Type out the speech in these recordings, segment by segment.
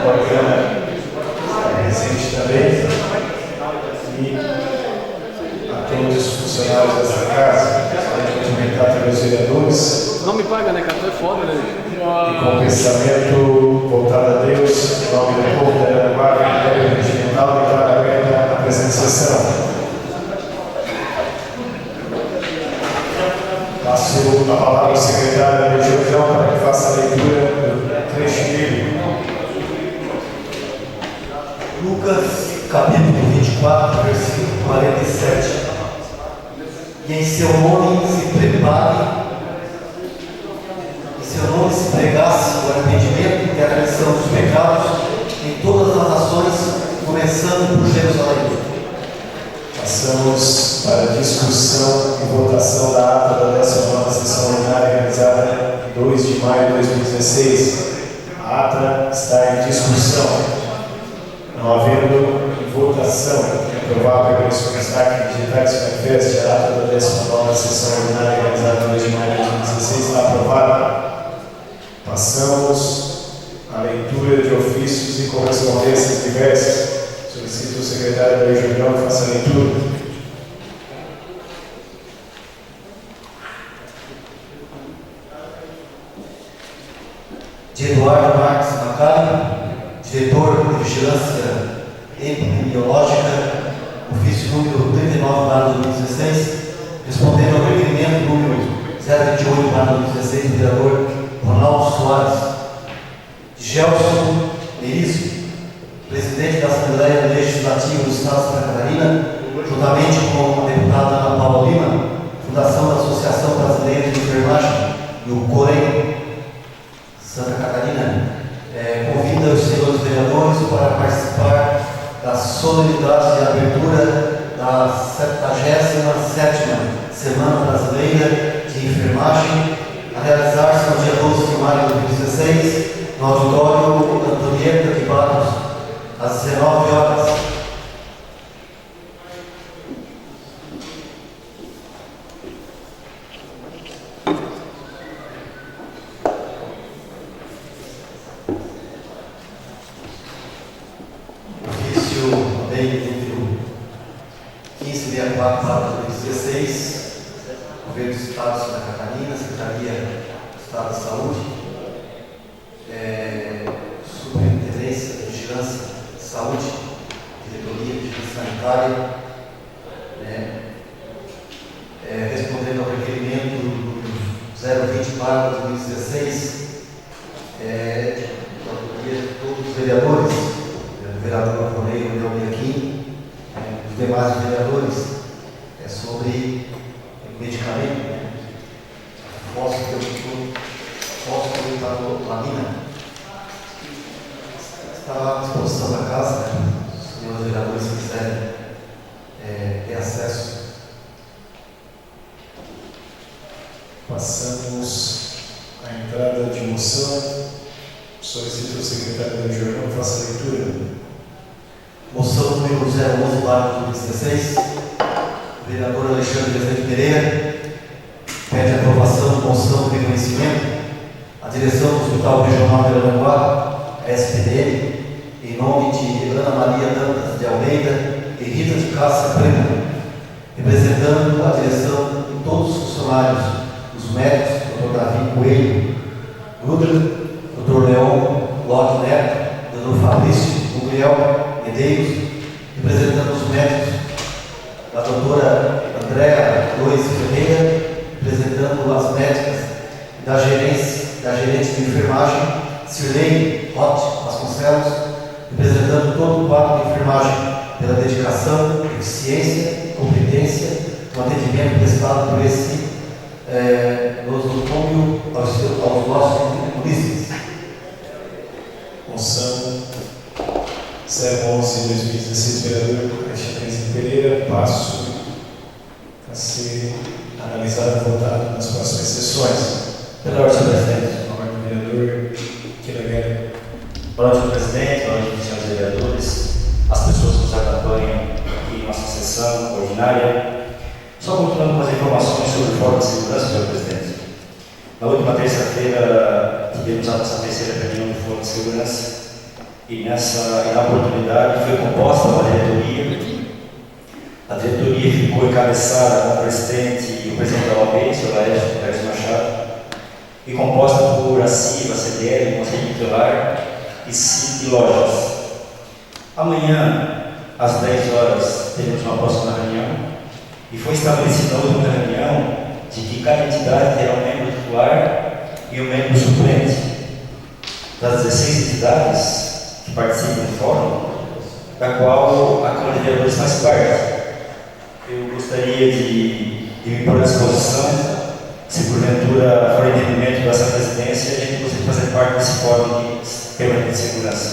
bacana recente também. E a todos os funcionários dessa casa, a gente comentar também os vereadores. Não me paga, né, cara? Tu é foda, né? E com o pensamento voltado a Deus, em nome do povo da Araraquara, Ministério Regimental, declara aberta a presente sessão. Passo a palavra ao secretário da região para que faça a leitura do trecho dele. Lucas, capítulo 24, versículo 47. E em seu nome se prepare, em seu nome se pregasse o arrependimento e a remissão dos pecados em todas as nações, começando por Jerusalém. Passamos para a discussão e votação da ata da 19ª sessão ordinária realizada em 2 de maio de 2016. A ata está em discussão. Não havendo votação, é provável que esse destaque digital se manifeste. A ata da 19ª sessão ordinária realizada em 2 de maio de 2016 está aprovada. Passamos à leitura de ofícios e correspondências diversas. Solicito o secretário da região que faça a leitura. De Eduardo Marques Macari, diretor de Vigilância Epidemiológica, ofício número 39/2016, respondendo ao requerimento número 028/2016 do vereador Ronaldo Soares. De Gelson Merizio, presidente da Assembleia Legislativa do Estado de Santa Catarina, juntamente com a deputada Ana Paula Lima, Fundação da Associação Brasileira de Enfermagem e o COREM Santa Catarina, convida os senhores vereadores para participar da solenidade de abertura da 77ª Semana Brasileira de Enfermagem, a realizar-se no dia 12 de maio de 2016, no auditório Antonieta de Barros, às 19 horas. Ofício lei número 1564/2016, Governo do Estado de Santa Catarina, Secretaria do Estado da Saúde, Superintendência de Vigilância de Saúde, Diretoria de Vigilância Sanitária, respondendo ao requerimento do 020/2016, da autoria de todos os vereadores, o vereador Correio Leão aqui, os demais vereadores, sobre medicamento, fosforilamina. Está à disposição da casa, os senhores vereadores que quiserem ter acesso. Passamos à entrada de moção. Solicito ao secretário da região que faça a leitura. Moção número 011/2016, o vereador Alexandre Rezende Pereira pede a aprovação de moção de reconhecimento à direção do Hospital Regional de Araraquara, SPDN, em nome de Ana Maria Dantas de Almeida e Rita de Cássia Prema, representando a direção de todos os funcionários, os médicos, Dr. Davi Coelho, Rudra, Dr. Leon Locke Neto, Dr. Fabrício Miguel Medeiros, representando os médicos, a doutora Andréa Lois Ferreira, representando as médicas da gerente de enfermagem, Sirlene Roth Vasconcelos, representando todo o quadro de enfermagem, pela dedicação, eficiência e competência no atendimento prestado por esse nosocômio aos nossos turistas. Moção 011/2016, vereador Alexandre Pereira, passo a ser analisado e votado nas próximas sessões. Pela ordem, senhor presidente. A ordem do vereador Quiraguera. Boa noite, senhor presidente, boa noite, senhores vereadores, as pessoas que nos acompanham aqui em nossa sessão ordinária. Só continuando com as informações sobre forma de segurança, senhor presidente. Na última terça-feira, tivemos a nossa terceira reunião de forma de segurança E na oportunidade foi composta uma diretoria. A diretoria ficou encabeçada com o presidente e o presidente da OAB, o Sr. Laércio Machado, e composta por ACIVA, CDL, Conselho Tutelar e CID Lojas. Amanhã, às 10 horas, teremos uma próxima reunião e foi estabelecida na última reunião de que cada entidade terá um membro titular e um membro suplente. Das 16 entidades que participam do fórum, da qual a Câmara de Vereadores faz parte. Eu gostaria de me pôr à disposição, se porventura for entendimento dessa presidência, a gente gostaria de fazer parte desse fórum de permanente de segurança.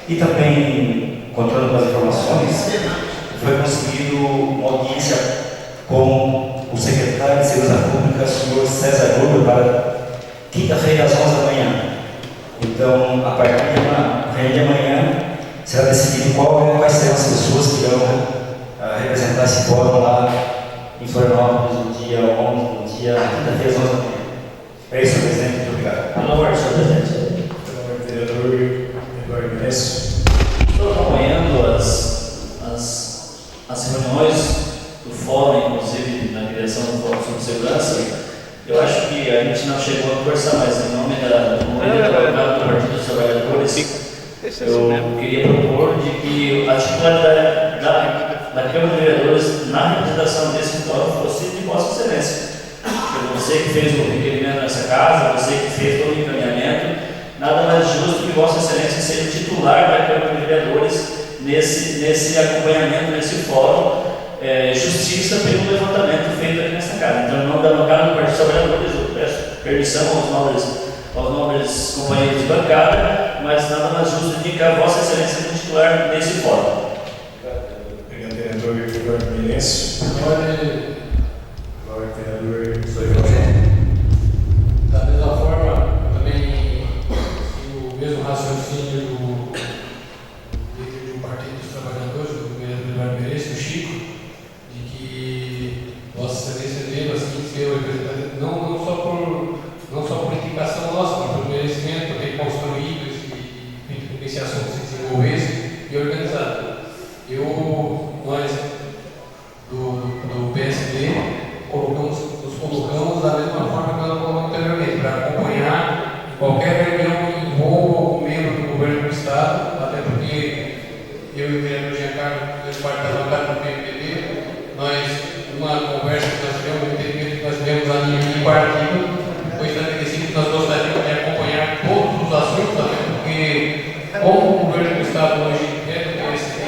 E também, contando com as informações, foi conseguido uma audiência com o secretário de Segurança Pública, o senhor César Gruber, para quinta-feira às 11 da manhã. Então, a partir de amanhã, será decidido quais serão as pessoas que irão representar esse fórum lá em Florianópolis no dia 11, no dia quinta-feira às 11 da manhã. É isso, presidente. Muito obrigado. Pelo amor de Deus, presidente. Vereador Eduardo Messi. Estou acompanhando as reuniões do fórum, inclusive na direção do Fórum sobre Segurança. Eu acho que a gente não chegou a conversar, mas em nome do movimento do Partido dos Trabalhadores, eu queria propor de que a titularidade da Câmara de Vereadores na representação desse fórum fosse de Vossa Excelência. Você que fez o requerimento nessa casa, você que fez todo o encaminhamento, nada mais justo que Vossa Excelência seja titular da Câmara de Vereadores nesse acompanhamento, nesse fórum, justiça pelo levantamento feito aqui nessa casa. Então, em nome da bancada do Partido dos Trabalhadores, eu peço permissão aos nobres companheiros de bancada, mas nada mais justo do que a Vossa Excelência como titular nesse fórum. Obrigado, vereador Eduardo Menezes. Agora, vereador Da mesma forma, também o mesmo raciocínio do líder do Partido dos Trabalhadores, do vereador Eduardo Menezes, o Chico, de que Vossa Excelência deva assim ser o representante, não só por indicação nossa, mas por merecimento, por ter construído e esse assunto se desenvolvesse e organizado. Nós do PSD nos colocamos da mesma forma que nós colocamos anteriormente, para acompanhar qualquer reunião que envolva algum membro do governo do Estado, até porque eu e o vereador Giancarlo, fazemos parte da bancada do PMDB, numa conversa que nós tivemos, um entendimento que nós tivemos ali em partido, foi estabelecido que nós gostaríamos de acompanhar todos os assuntos, até porque, como o governo do Estado hoje é do PSD,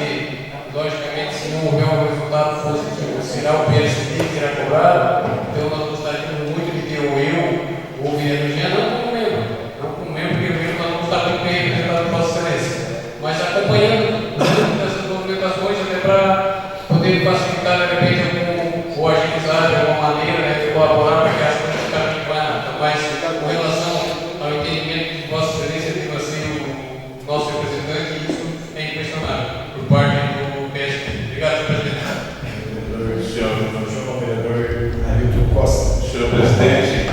logicamente, se não houver um resultado positivo, será o PSD que será cobrado. Então, nós gostaríamos muito de ter ou o vereador Jean, não como membro, porque o membro nós não está muito bem representado por Vossa Excelência, mas acompanhando essas movimentações, até para poder facilitar, de repente, ou agilizar de alguma maneira, né, colaborar para que as coisas fiquem mais com relação ao entendimento que Vossa Excelência deva ser o nosso representante, e isso é inquestionável por parte do PSD. Obrigado, presidente. vereador Hamilton Costa. Senhor presidente,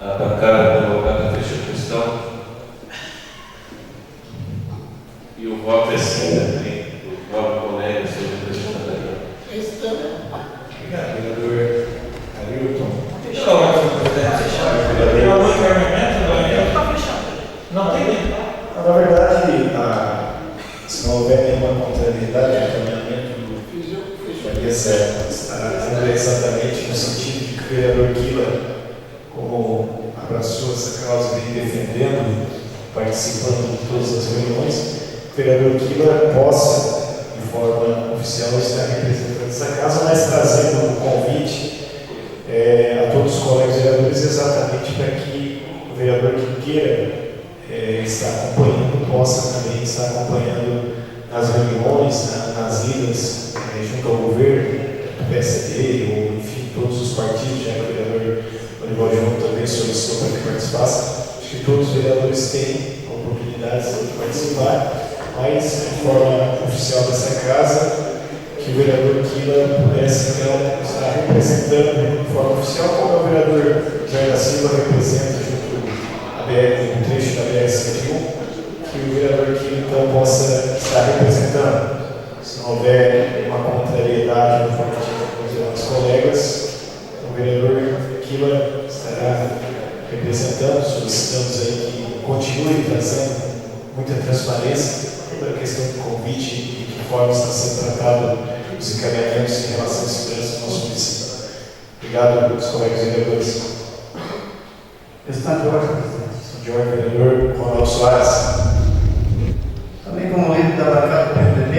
a bancada colocada fecha a questão e o voto é sim também. O nobre colega, senhor representante. Obrigado, vereador Hamilton. Não tem. Na verdade, se não houver nenhuma contrariedade, o caminhamento faria certo. Está exatamente no sentido de que o vereador Quila, como abraçou essa causa, vem defendendo, participando de todas as reuniões, o vereador Quila possa, de forma oficial, estar representando essa casa, mas trazendo um convite a todos os colegas vereadores exatamente para que o vereador que queira estar acompanhando possa também estar acompanhando nas reuniões, nas idas junto ao governo, do PSD, ou enfim, todos os partidos, já que o vereador Olival João também solicitou para que participasse. Acho que todos os vereadores têm a oportunidade de participar, mas de forma oficial dessa casa, que o vereador Quila pudesse então estar representando de forma oficial, como o vereador Jair da Silva representa junto a BR, um trecho da BR-101, que o vereador Quila então possa estar representando. Se não houver uma contrariedade no formativo com os demais colegas, o vereador Quila estará representando, solicitamos aí que continue trazendo muita transparência toda a questão do convite e de que forma está sendo tratado os encaminhamentos em relação à segurança do nosso município. Obrigado aos colegas vereadores. Questão de ordem, presidente. De ordem, vereador Ronaldo Soares. Também como líder da bancada do PMDB,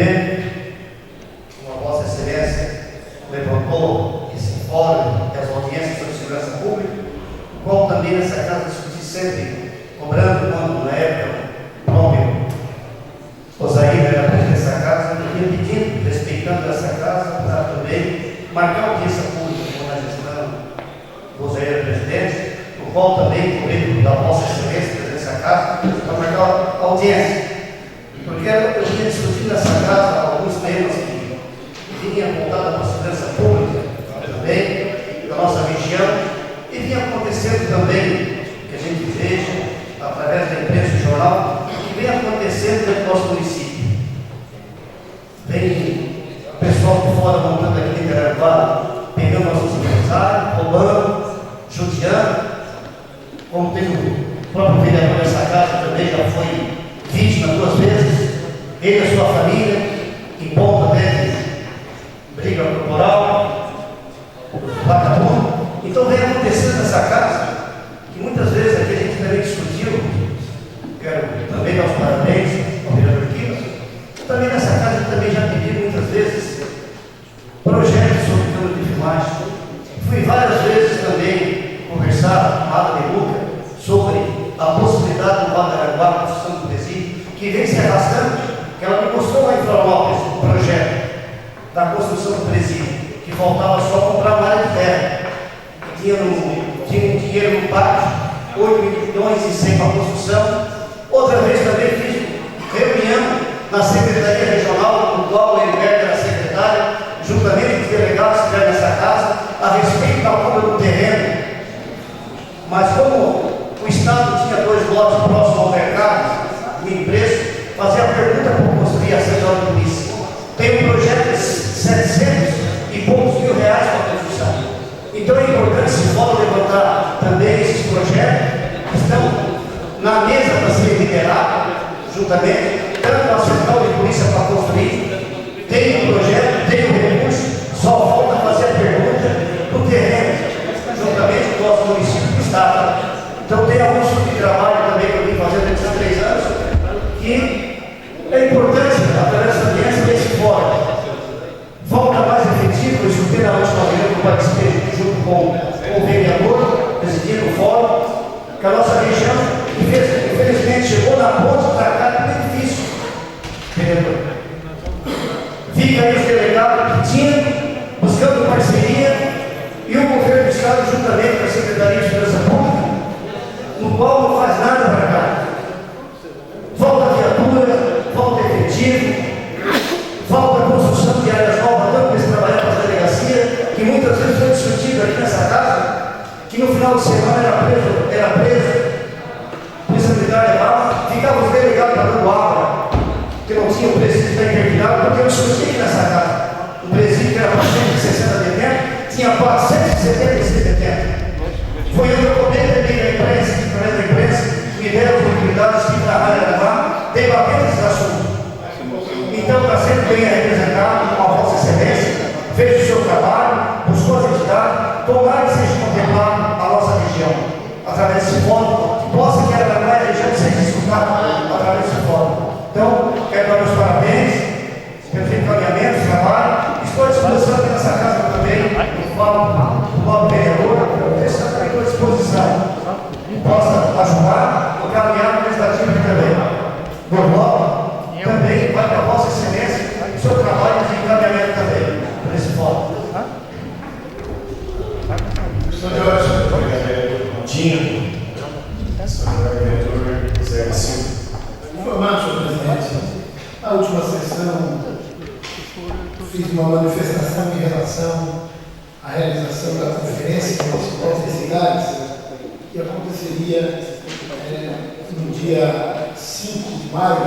como a Vossa Excelência levantou esse fórum e as audiências sobre segurança pública, o qual também nessa casa discuti sempre, cobrando quando, na época, o nome Osair era presidente dessa casa, eu ia pedindo, respeitando essa casa, para também marcar audiência pública com a gestão do Osair presidente, o qual também, por meio da Vossa Excelência, presidente dessa casa, para marcar audiência. Porque eu vinha discutindo nessa casa alguns temas que vinham voltados para a segurança pública também, da nossa região, e vinha acontecendo também, que a gente veja, através da imprensa e jornal, que vem acontecendo dentro do nosso município. Vem o pessoal de fora montando aqui em Caraguá, pegando nossos empresários, roubando, judiando, como tem o próprio vereador dessa casa também já foi vítima 2 vezes, ele e a sua família, em ponta dele, briga corporal, vagabundo. Então vem acontecendo nessa casa, que muitas vezes aqui a gente também discutiu, quero também dar os parabéns ao vereador Quila, também nessa casa eu também já pedi muitas vezes projetos sobre câmera de filmagem. Fui várias vezes também conversar com a Ada de Luca sobre a possibilidade do Guadaraguá, a construção do presídio, que vem se arrastando, que ela me mostrou lá em Florianópolis o projeto da construção do presídio, que faltava só comprar uma área de terra. Tinha um dinheiro no pátio, 8 milhões e 100 para a construção. Outra vez também fiz reunião na Secretaria Regional, no qual o Heriberto era secretário, juntamente com os delegados que estiveram nessa casa, a respeito da compra do terreno. Mas como o Estado tinha 2 lotes próximos ao mercado, em preço, fazia a pergunta para construir a central de polícia. Tem um projeto de 700 e poucos mil reais para a construção. Então é importante, se for levantar também esses projetos, que estão na mesa para ser liberado, juntamente, tanto a central de polícia para construir, tem um projeto, tem um recurso, só falta fazer a pergunta do terreno, juntamente com o nosso município do Estado. Então tem alguns tipos de trabalho também que eu vim fazendo nesses 3 anos, que é importante, através dessa audiência, desse fórum. Volta mais efetivo, eu escutei na última reunião que eu participei junto com o vereador, presidindo o fórum, que a nossa região, infelizmente, chegou na ponte para cá, é muito difícil, vereador. Fica aí os delegados pedindo, buscando parceria, e o governo do Estado, juntamente com a Secretaria de Segurança Pública, no qual não faz nada para cá. Falta viatura, falta efetivo, falta construção de áreas novas, tanto para esse trabalhar para a delegacia, que muitas vezes foi discutido aqui nessa casa, que no final de semana era preso, polícia militar legal, ficava os delegados dando água, que não tinha o presídio para interditar, porque eu discuti nessa casa. O presídio que era para 160 detentos, tinha 476 detentos. Foi eu que eu comentei também na imprensa, através da imprensa, me deram oportunidades de ir para a área lá, debatendo esse assunto. Então está sempre bem representado com a Vossa Excelência, fez o seu trabalho, buscou as entidades, tomara que seja contemplado a nossa região, através desse fórum, que possa que a região seja escutada através desse fórum. Então, quero dar meus parabéns pelo encaminhamento do trabalho, estou à disposição aqui nessa casa também, no novo vereador, estou à disposição, que possa ajudar no caminhado legislativo também. Normal, também vai para a Vossa Excelência o seu trabalho de encaminhamento também, para esse fórum. Senhor vereador Continho, senhor vereador Zé Silva. Informando, senhor presidente, na última sessão fiz uma manifestação em relação à realização da Conferência Municipal das Cidades, que aconteceria no dia 5 de maio,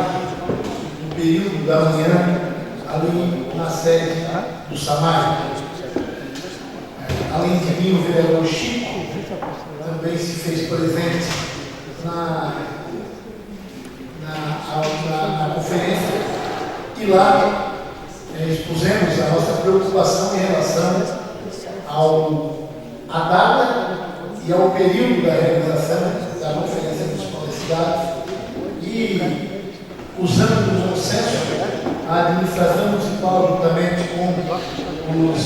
no período da manhã, ali na sede do SAMAI. Além de mim, o vereador Chico também se fez presente na conferência e lá expusemos a nossa preocupação em relação à data e ao período da realização da Conferência Municipal da Cidade e, usando o consenso, a administração municipal, juntamente com os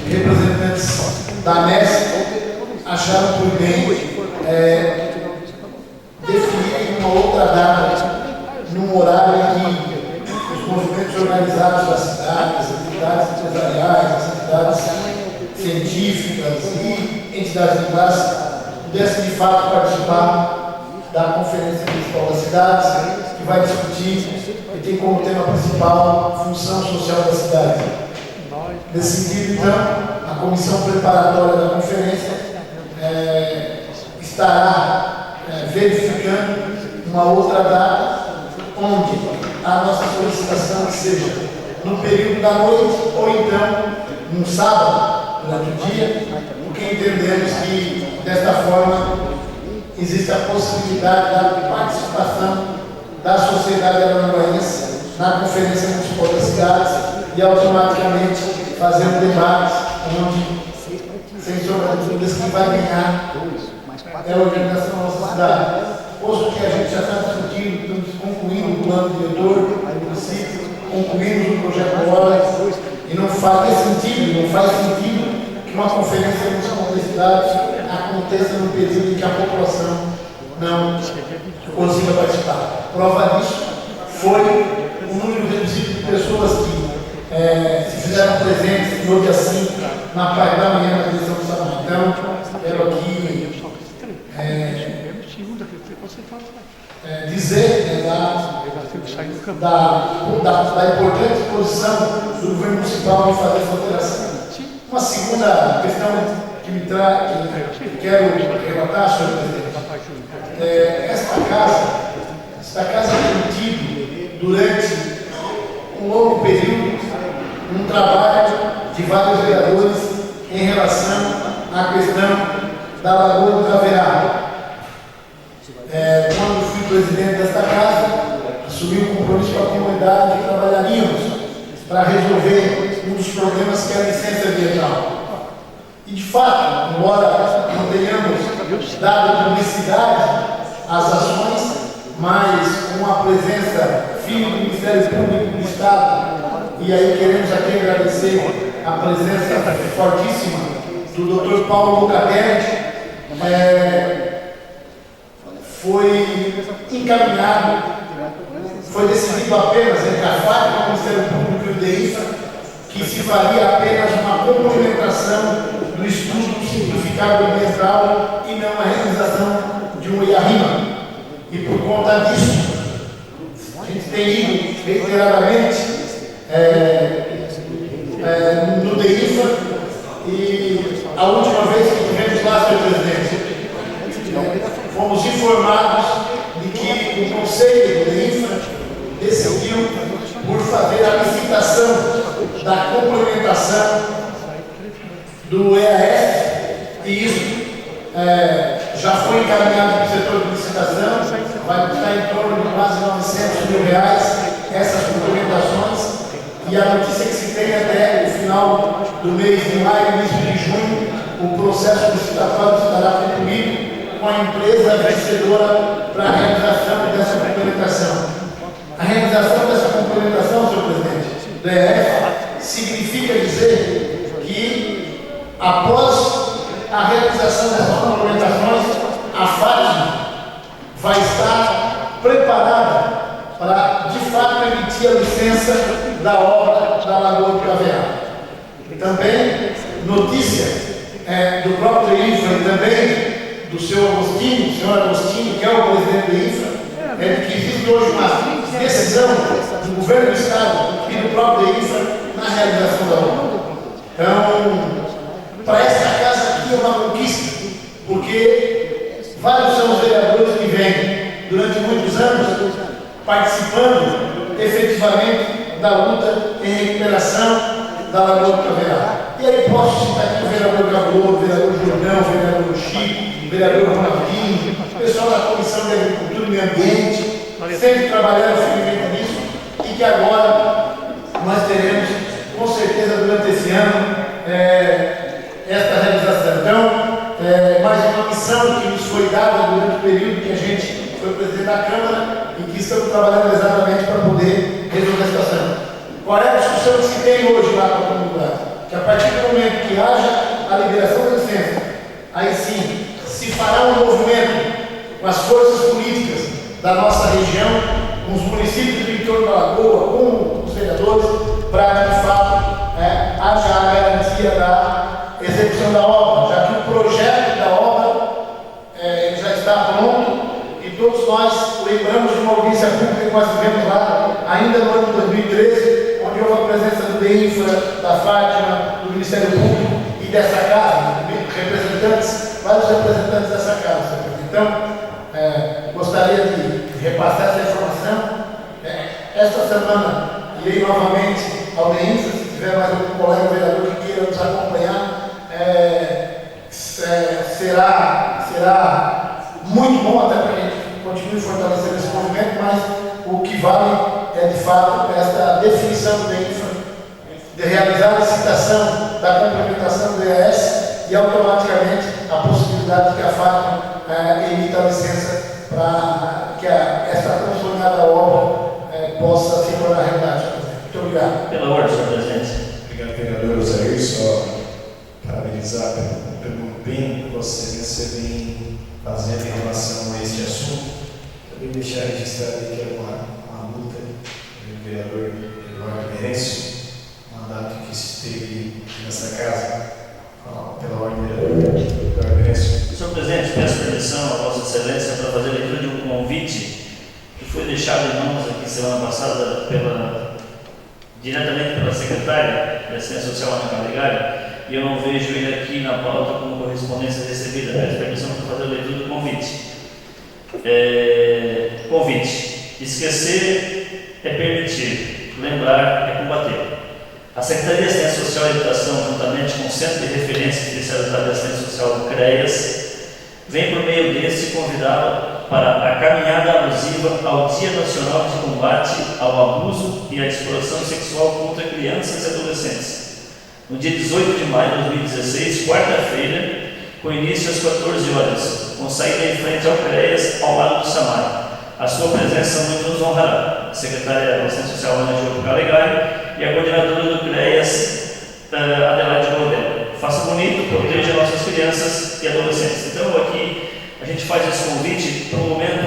representantes da MES, acharam por bem definir uma outra data, num horário em que os movimentos organizados da cidade, as atividades empresariais, as atividades científicas e entidades de classe pudessem de fato participar da Conferência Municipal da Cidade, que vai discutir e tem como tema principal a função social da cidade. Nesse sentido, então, a comissão preparatória da conferência estará verificando uma outra data, onde a nossa solicitação que seja no período da noite ou então num sábado, durante o dia, porque entendemos que, desta forma, existe a possibilidade da participação da sociedade aranaguaense na Conferência Municipal das Cidades e, automaticamente, fazer um debate onde, sem sombra de dúvidas, quem vai ganhar é a organização da nossa cidade. Posto que a gente já está discutindo, estamos concluindo o plano diretor do município, concluímos o projeto de obras, e não faz sentido que uma conferência municipal da cidade aconteça no período em que a população não consiga participar. Prova disso foi o número reduzido de pessoas que se fizeram presentes no dia 5, na parte da manhã, na eleição do SAMAI. Então, quero aqui dizer da importante posição do governo municipal em fazer essa alteração. Uma segunda questão que quero relatar, senhor presidente. Esta casa tem tido, durante um longo período, um trabalho de vários vereadores em relação à questão da Lagoa do Caverá. Quando fui presidente desta casa, assumi um compromisso com a comunidade que trabalharíamos para resolver um dos problemas que é a licença ambiental. E, de fato, embora não tenhamos dado publicidade às ações, mas com a presença firme do Ministério Público do Estado, e aí queremos aqui agradecer a presença fortíssima do Dr. Paulo Locatelli, foi encaminhado, foi decidido apenas entre a FAC, o Ministério Público e o DEIFA, que se faria apenas uma complementação do estudo simplificado ambiental e não a realização de um IARIMA. E por conta disso, a gente tem ido reiteradamente no DEIFA e a última vez que tivemos lá, senhor presidente, fomos informados de que o Conselho do DEIFA decidiu por fazer a licitação da complementação do EAS e isso já foi encaminhado para o setor de licitação, vai custar em torno de quase R$900 mil essas complementações, e a notícia que se tem até o final do mês de maio, início de junho, o processo licitatório estará concluído com a empresa vencedora para a realização dessa complementação. A realização dessa complementação, senhor presidente, do EF, significa dizer que, após a realização dessas complementações, a FAT vai estar preparada para, de fato, emitir a licença da obra da Lagoa do Caverá. Também, notícia do próprio INFRA e também do senhor Agostinho, que é o presidente do INFRA, de que existe hoje uma decisão do governo do Estado e do próprio INFRA na realização da obra. Então, para esta casa aqui é uma conquista, porque vários são os vereadores que vêm durante muitos anos participando efetivamente da luta em recuperação da Lagoa do Caverá. E aí posso citar aqui o vereador Gabulô, o vereador Jordão, o vereador Chico, o vereador Ronaldinho, o pessoal da Comissão de Agricultura e Meio Ambiente, sempre trabalhando firmemente nisso, e que agora nós teremos, com certeza, durante esse ano, esta realização. Então, mais uma missão que nos foi dada durante o período que a gente foi presidente da Câmara e que estamos trabalhando exatamente para poder resolver a situação. Qual é a discussão que se tem hoje lá com a comunidade? Que a partir do momento que haja a liberação da licença, aí sim se fará um movimento com as forças políticas da nossa região, com os municípios do entorno da Lagoa, com os vereadores, para que de fato haja a garantia da execução da obra, já que o projeto da obra já está pronto e todos nós lembramos de uma audiência pública que nós tivemos lá ainda no ano de 2013, onde houve a presença do DEINFRA, da Fátima, do Ministério Público e dessa casa, vários representantes dessa casa. Então, gostaria de repassar essa informação. Esta semana irei novamente ao DEINFRA, se tiver mais algum colega vereador que queira nos acompanhar, será muito bom até para que a gente continue fortalecendo esse movimento, mas o que vale é de fato esta definição do DEINFRA de realizar a licitação da complementação do EAS e automaticamente a possibilidade de que a Fátima emita a licença para que essa consolidada obra possa se tornar realidade. Muito obrigado. Pela ordem, senhor presidente. Obrigado, vereador Osair. Só parabenizar pelo bem que você vem fazendo em relação a este assunto. Também deixar registrado que é uma luta do vereador Eduardo Merencio, mandato que se teve nessa casa. Pela ordem, vereador Eduardo Merencio. Senhor presidente, peço permissão a Vossa Excelência para fazer a leitura de um convite que foi deixado em mãos aqui semana passada diretamente pela secretária da Assistência Social, Ana Calegari, e eu não vejo ele aqui na pauta como correspondência recebida. Peço permissão para fazer a leitura do convite. Convite. Esquecer é permitir, lembrar é combater. A Secretaria de Assistência Social e Educação, juntamente com o Centro de Referência Especializado de Assistência Social do CREAS, vem por meio desse convidá-lo para a caminhada alusiva ao Dia Nacional de Combate ao Abuso e à Exploração Sexual contra Crianças e Adolescentes, no dia 18 de maio de 2016, quarta-feira, com início às 14 horas, com saída em frente ao CREAS, ao lado do Samar. A sua presença muito nos honrará. A secretária da Assistência Social, Ana Gil Calegari, e a coordenadora do CREAS, Adelaide Gordel. Faça bonito, proteja nossas crianças e adolescentes. Então, aqui a gente faz esse convite para um momento,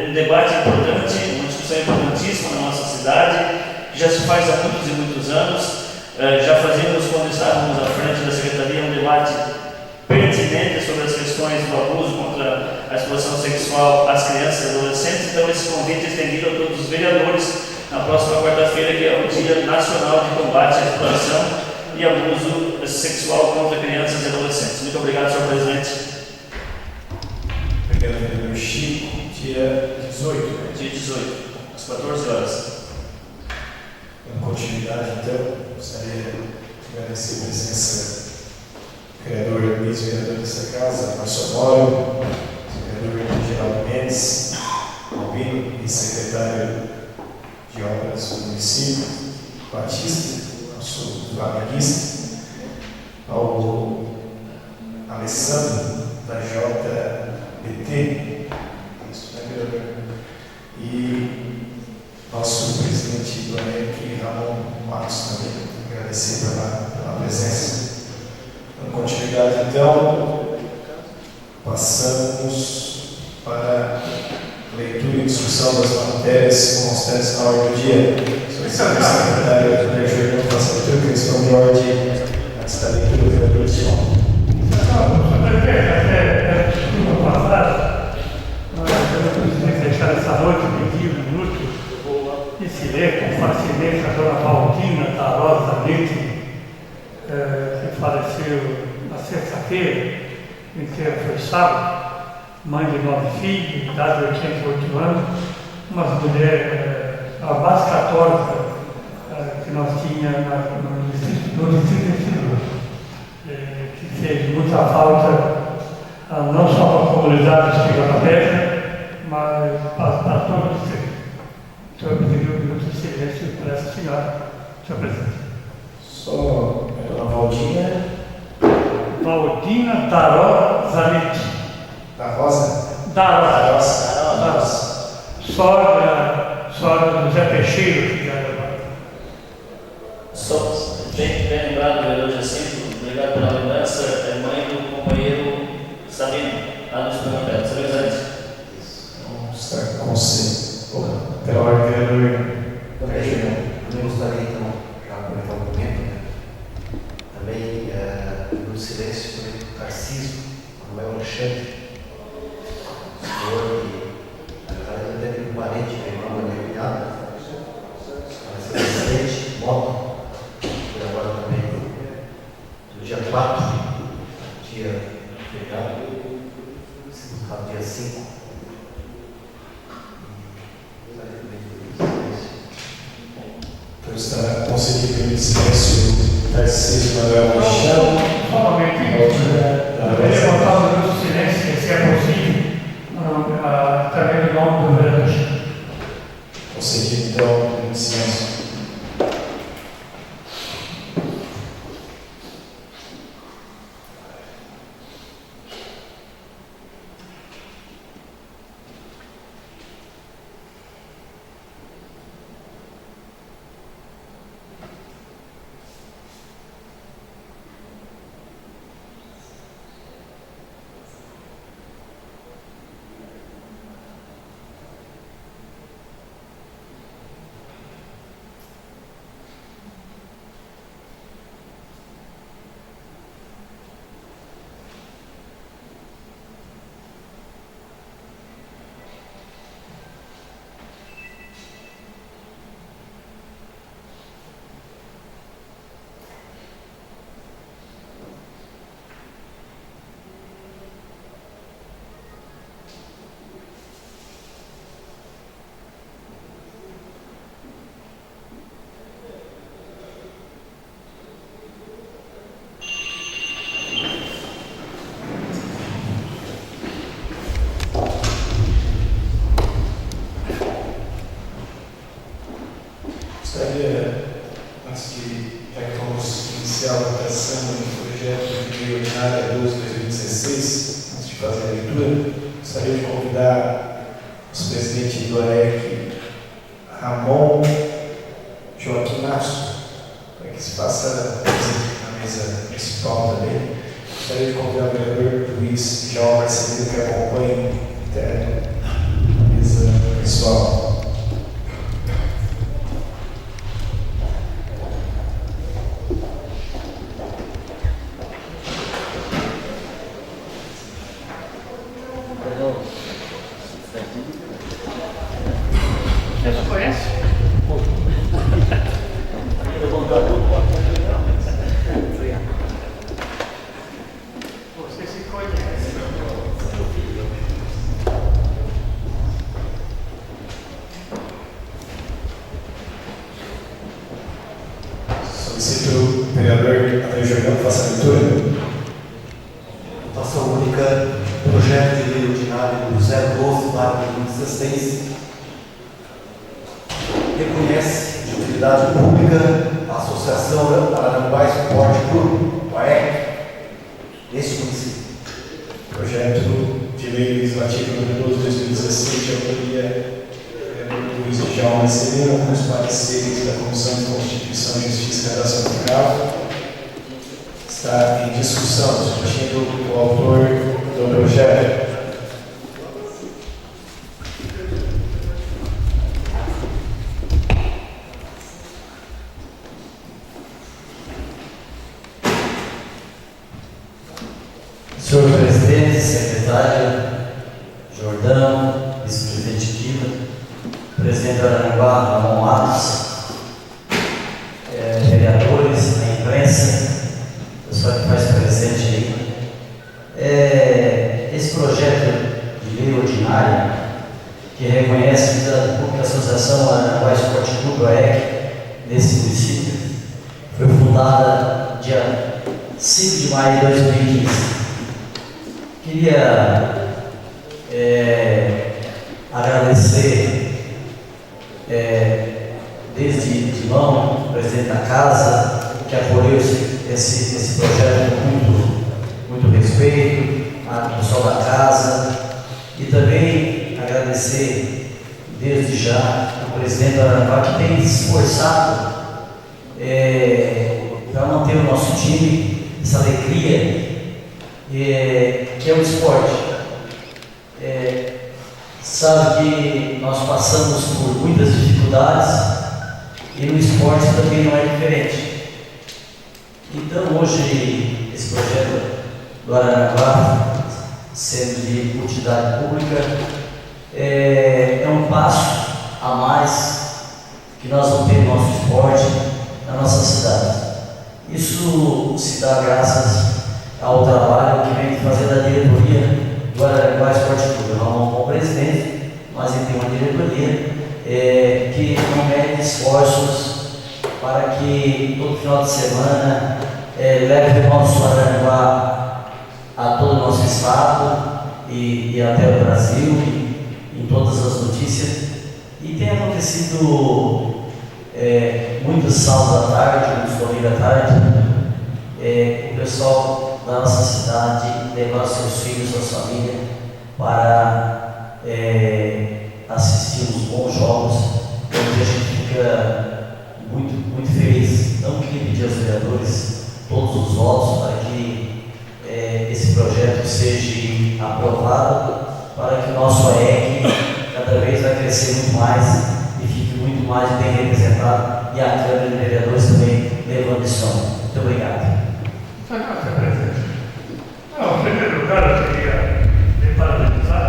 um debate importante, uma discussão importantíssima na nossa cidade, que já se faz há muitos e muitos anos. Já fazíamos, quando estávamos à frente da Secretaria, um debate pertinente sobre as questões do abuso contra a exploração sexual às crianças e adolescentes. Então, esse convite é estendido a todos os vereadores na próxima quarta-feira, que é o Dia Nacional de Combate à Exploração e Abuso Sexual contra Crianças e Adolescentes. Muito obrigado, senhor presidente. Obrigado, vereador Chico. Dia 18. Dia 18, às 14 horas. Em continuidade, então, gostaria de agradecer a presença do vereador Luiz, vereador dessa casa, Marcio Moro, vereador Geraldo Mendes, Albino e secretário de obras do município, Batista, nosso flamenguista, ao Alessandro, da JBT, isso, né, vereador? E nosso presidente do ANEC, Ramon Matos, também, agradecer pela presença. Em continuidade, então, passamos para leitura e discussão das matérias constantes na ordem do dia. Solicito que a secretária Júlia Jordão faça a leitura, questão de ordem antes da leitura do vereador Silva. Desculpa passar, nós precisamos deixar essa noite, de 15 minutos, e se ler com facilmente a dona Valdina Tarosa Leite, que faleceu na sexta-feira, inteira foi sábado, mãe de 9 filhos, idade de 88 anos, umas mulheres, a base católica que nós tínhamos no distrito de Silva, que fez muita falta, não só para a comunidade de Espiga da Pedra, mas para todo o distrito. Então eu pediria um minuto de silêncio para essa senhora, senhor presidente. Só a dona Valdinha. Valdina Daró Zanetti. Da Rosa? Daró. Rosa. Sogra do Zé Peixeiro, que já era. Só bem lembrado, vereador Jacinto, obrigado pela lembrança, é mãe do companheiro Sabino, lá no supermercado. Você lembra disso? Vamos estar com você. Pela ordem, vereador. Eu gostaria, então, já aproveitar o momento, né? Também, no silêncio, sobre o Tarcísio, Manuel Alexandre, o senhor que, na verdade, deve ter um parente, meu irmão, da minha cunhada, mas presidente, moto, e agora também, no dia 4, dia feriado, dia 5. Então está concedido em silêncio Tarcísio Manuel Alexandre. Somente, levantar o minuto de silêncio, se é possível, também no nome do vereador. Concedido então em silêncio. Gostaria, antes de, já que vamos iniciar a votação do projeto de lei ordinária 12/2016, antes de fazer a leitura, gostaria de convidar os presidentes do AEC, Ramon Joaquim Nasso, para que se faça na mesa principal também. Gostaria de convidar o vereador Luiz João Marcelino, que acompanhe na mesa principal. Você conhece? Você se conhece. Solicito o vereador Antônio Jordão que faça a leitura. Votação única, projeto de lei ordinário do 012/2016, reconhece de utilidade pública a Associação Araranguá Esporte Clube, o AEC, neste município. Projeto de lei legislativa número 12/2016, de autoria do vereador Luiz João Marcelino, com os pareceres da Comissão de Constituição, Justiça e Redação Legal. Está em discussão, discutindo o autor do projeto. Senhor presidente, secretária Jordão, vice-presidente Kiva, presidente da Araranguá, Ramon Matos, vereadores, a imprensa, pessoal que faz presente aí. Esse projeto de lei ordinária, que reconhece a atividade pública da Associação Aranaguá Esporte Clube, AEC, desse município. Foi fundada dia 5 de maio de 2015. Queria agradecer desde de mão o presidente da casa, que apoiou esse projeto com muito respeito, ao pessoal da casa, e também agradecer desde já o presidente da Aranaguá, que tem se esforçado para manter o nosso time, essa alegria que é o esporte. Sabe que nós passamos por muitas dificuldades e no esporte também não é diferente. Então hoje esse projeto do Aranaguá, sendo de utilidade pública, é um passo a mais que nós vamos ter no nosso esporte, na nossa cidade. Isso se dá graças ao trabalho que vem fazendo a diretoria do Aranaguá Esporte Clube. Nós não somos presidente, mas ele tem uma diretoria que não mede esforços para que todo final de semana leve o nosso Aranaguá a todo o nosso estado e até o Brasil, em todas as notícias. E tem acontecido muitos sábados à tarde, muitos domingos à tarde, o pessoal da nossa cidade levar seus filhos, suas famílias para assistir uns bons jogos, onde a gente fica muito feliz. Então, queria pedir aos vereadores todos os votos para que esse projeto seja aprovado, para que o nosso AEC cada vez vai crescer muito mais e fique muito mais bem representado, e a Câmara de Vereadores também levando isso. Muito obrigado. Senhor presidente, em primeiro lugar eu queria me parabenizar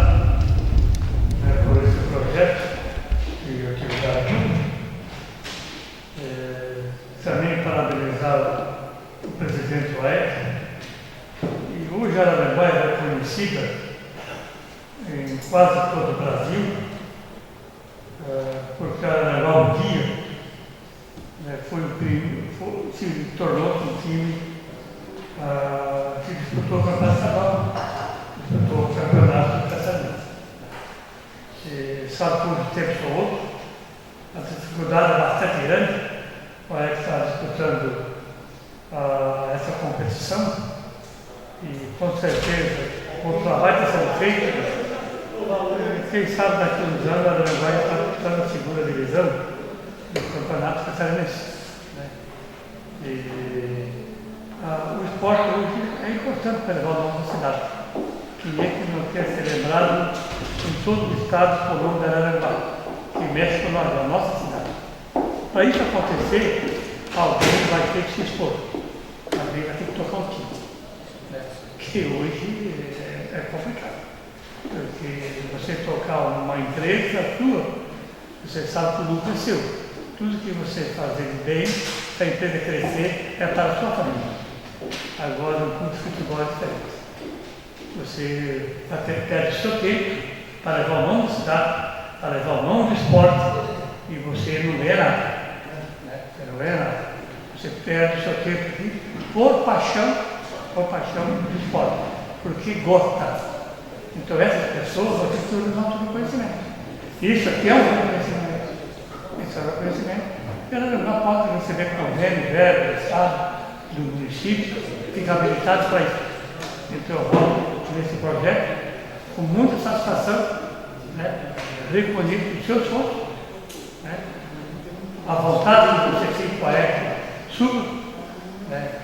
por esse projeto de atividade pública. Também parabenizar o presidente do AEC. E hoje a Aranaguá é conhecida em quase todo o Brasil, porque a Aranaguá um dia se tornou um time que disputou o campeonato estadual, disputou o campeonato catarinense. Sabe, por um tempo ou outro, a dificuldade é bastante grande. O AEC está disputando essa competição e, com certeza, o trabalho está sendo feito. Quem sabe daqui a uns anos a Aranaguá está disputando a segunda divisão do campeonato catarinense. O esporte hoje é importante para levar o nome da cidade, que não quer ser lembrado em todo o estado por nome da Aranaguá, que mexe com a nossa cidade. Para isso acontecer, alguém vai ter que se expor, alguém vai ter que tocar o time, que hoje é complicado, porque você tocar uma empresa sua, você sabe que o lucro é seu. Tudo que você fazer de bem, se a empresa crescer, é para a sua família. Agora, no clube de futebol é diferente. Você até perde o seu tempo para levar o nome da cidade, para levar o nome do esporte, e você não ganha nada. Você não ganha nada. Você perde o seu tempo aqui por paixão do esporte, porque gosta. Então, essas pessoas vão ter que usar todo o conhecimento. Isso aqui é um reconhecimento. Isso é um reconhecimento. Ela não pode receber convênio, verba, do Estado, do município, fica habilitado para isso. Então, eu volto nesse projeto com muita satisfação, reconheço o seu esforço, a vontade de você ser com a EC suba,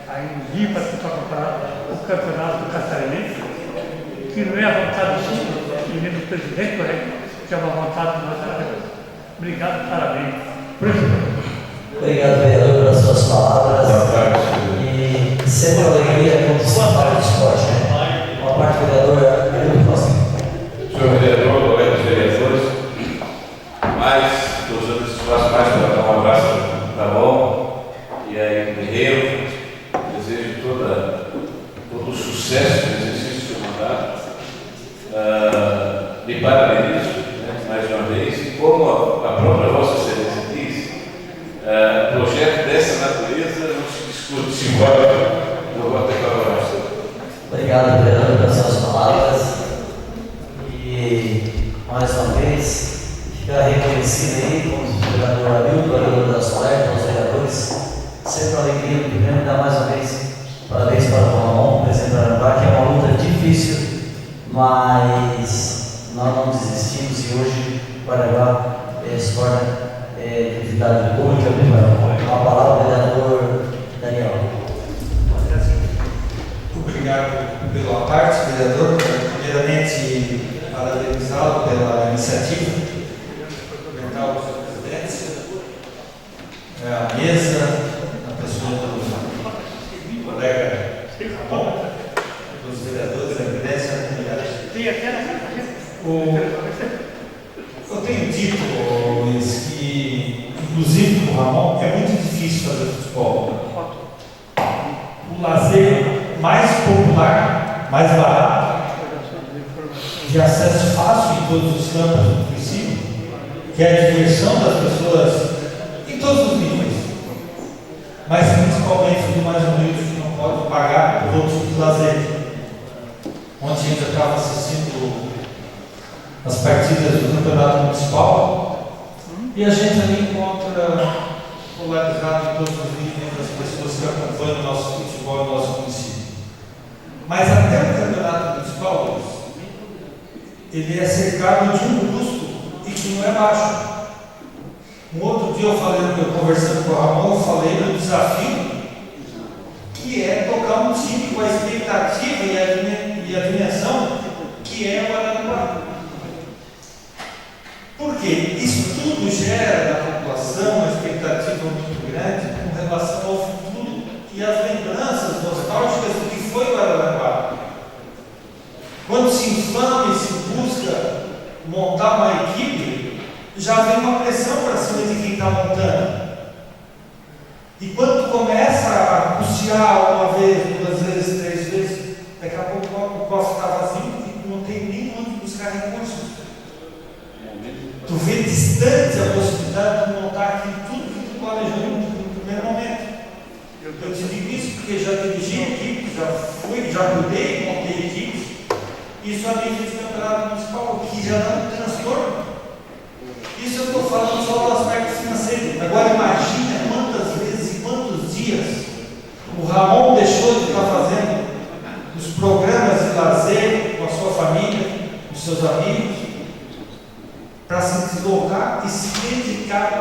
aí um dia para disputar o campeonato do Catarinense, que não é a vontade sua, e nem do presidente do EC, que é uma vontade do nosso. Obrigado, parabéns. Obrigado, vereador, pelas suas palavras. E sempre uma alegria quando se fala de esporte, Uma parte do vereador, Ailton Costa. Senhor vereador, colegas vereadores, estou usando esse espaço mais para dar um abraço para a Bom e aí o Guerreiro. Desejo todo o sucesso no exercício do seu mandato. Me parabenizo, mais uma sempre uma alegria muito grande dar mais uma vez parabéns para o Ramon, presidente da Aranguá, que é uma luta difícil, mas nós não desistimos e hoje o Aranguá se torna de utilidade pública. Uma palavra, vereador Daniel. Obrigado pela parte, vereador. Primeiramente, parabenizá-lo pela iniciativa, cumprimentar o senhor presidente, a mesa, a pessoa do colega Ramon, dos vereadores da evidência da comunidade. Eu tenho dito, Luiz, que, inclusive com o Ramon, é muito difícil fazer futebol. O lazer mais popular, mais barato, de acesso fácil em todos os campos do município, que é a diversão das pessoas em todos os níveis, mas principalmente do mais humilde que não pode pagar por outros tipos de lazer. Ontem a gente estava assistindo as partidas do campeonato municipal e a gente ali encontra polarizado em todos os níveis das pessoas que acompanham o nosso futebol e o nosso município. Mas até o campeonato municipal, ele é cercado de um custo e que não é baixo. Um outro dia eu conversando com o Ramon, eu falei do desafio que é tocar um time com a expectativa e a dimensão que é o Aranguá. Por quê? Isso tudo gera na população uma expectativa muito grande com relação ao futuro e às lembranças nostálgicas do que foi o Aranguá. Quando se inflama e se busca montar uma equipe, já vem uma pressão para cima de quem está montando. E quando começa a custear uma vez, 2 vezes, 3 vezes, daqui a pouco o cofre está vazio e não tem nem onde buscar recursos. Tu vê distante a possibilidade de montar aquilo tudo que tu planejou no primeiro momento. Eu te digo isso porque já dirigi equipes, já cuidei, montei equipes, isso a nível de campeonato municipal, que já dá um transtorno. Isso eu estou falando só do aspecto financeiro. Agora imagina quantas vezes e quantos dias o Ramon deixou de estar fazendo os programas de lazer com a sua família, com os seus amigos, para se deslocar e se dedicar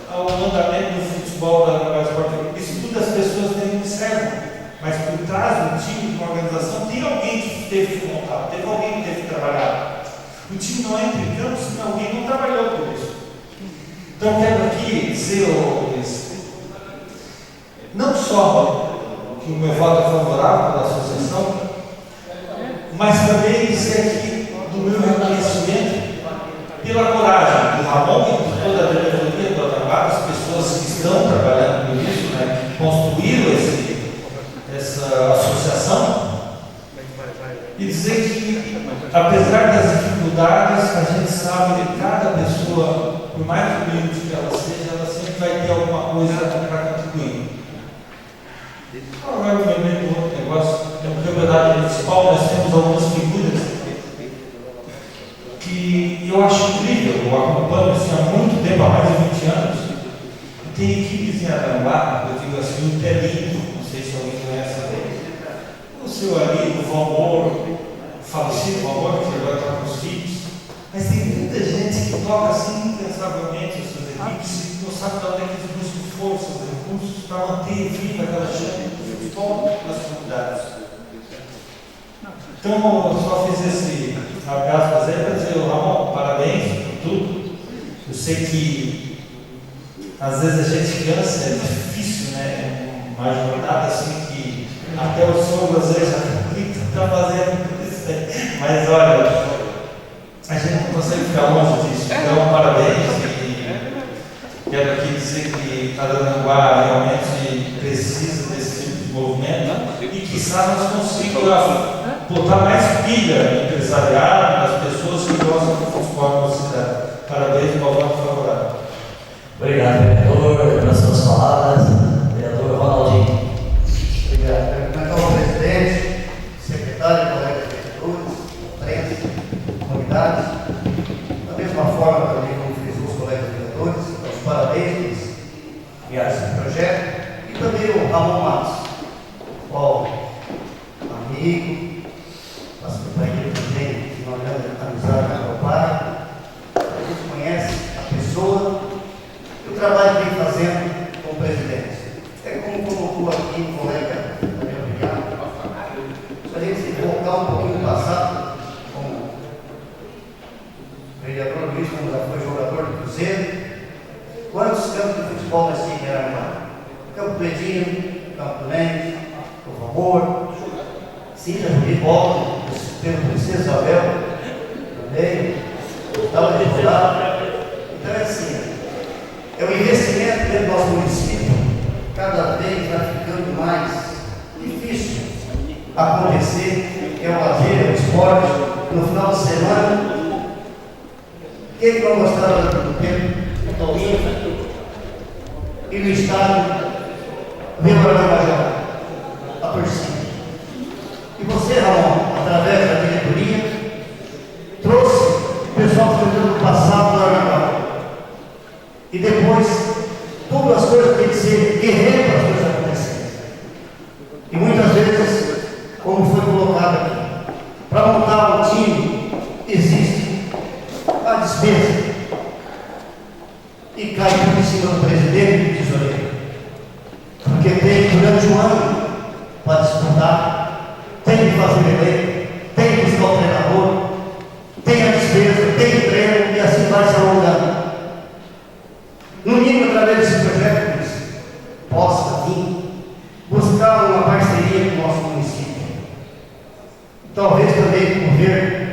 ao andamento do futebol da Aranguá Esporte Clube. Isso tudo as pessoas nem observam, mas por trás do time, de uma organização, tem alguém que teve que montar, teve alguém que teve que trabalhar. O time não entra em campo se alguém não trabalhou por isso. Então quero aqui dizer, Luiz, não só que o meu voto é favorável pela associação, mas também dizer aqui do meu reconhecimento pela coragem do Ramon e de toda a diretoria do Aranguá, as pessoas que estão trabalhando com isso, né, que construíram essa associação, e dizer que, apesar das dificuldades, a gente sabe que cada pessoa, por mais humilde que ela seja, ela sempre vai ter alguma coisa para contribuir. Agora eu me lembro de outro negócio, no campeonato municipal nós temos algumas figuras que eu acho incrível, eu acompanho assim, há muito tempo, há mais de 20 anos, e tem equipes em Aranguá, eu digo assim, o Telinho, não sei se alguém conhece ele, o seu amigo, o Valmor, falecido Valmor, que agora está com os filhos, mas tem muita gente que toca assim incansavelmente as suas equipes e não sabe de onde é que eles buscam forças, recursos para manter viva aquela chama do futebol nas comunidades. Então eu só fiz esse abraço aí para dizer, Ramon, parabéns por tudo. Eu sei que às vezes a gente cansa, é difícil, né? Uma jornada assim que até o sogro às vezes está fazendo isso aí. Mas olha, a gente não consegue ficar longe disso. Então, parabéns e quero aqui dizer que Aranguá realmente precisa desse tipo de movimento e que nós consiga botar mais pilha no empresariado, nas pessoas que gostam do futebol na cidade. Parabéns e voto favorável. Obrigado, vereador, pelas suas palavras. Vereador Ronaldinho. Obrigado. Cumprimentar o presidente, secretário, colegas vereadores, imprensa, comunidades. Da mesma forma, também como fiz os colegas vereadores, os parabéns criar esse projeto, e também o Ramon Matos, qual amigo, pastor para ele também, uma grande amizade com meu pai, a gente conhece a pessoa e o trabalho que vem fazendo com o presidente. É como colocou aqui o colega Daniel Vignano, se a gente voltar um pouquinho no passado, com o vereador Luiz, quando já foi jogador do Cruzeiro, quantos campos de futebol nós tínhamos em Araranguá? Campo Pedinho, Campo Mendes, Por Favor, Cida de Bola, pelo Princesa Isabel, também, Hospital de Rodado. Então é assim, é o investimento dentro do nosso município, cada vez vai ficando mais difícil acontecer, é o lazer, é o esporte, no final de semana. Quem não gostava do tempo, do Tolinho, e no estádio, veio para Araranguá, a torcida. E você, Ramon, através da diretoria, trouxe o pessoal que foi do passado do Araranguá. E depois, todas as coisas têm que ser guerreiro para as coisas acontecerem. E muitas vezes, como foi colocado aqui, para montar um time, existe a despesa. E cai tudo em cima do presidente e do tesoureiro. Porque tem durante um ano para disputar, tem que fazer o elenco, tem que buscar o treinador, tem a despesa, tem o treino e assim vai se alongando. No mínimo, através desse projeto, possa vir buscar uma parceria com o nosso município. Talvez também com o governo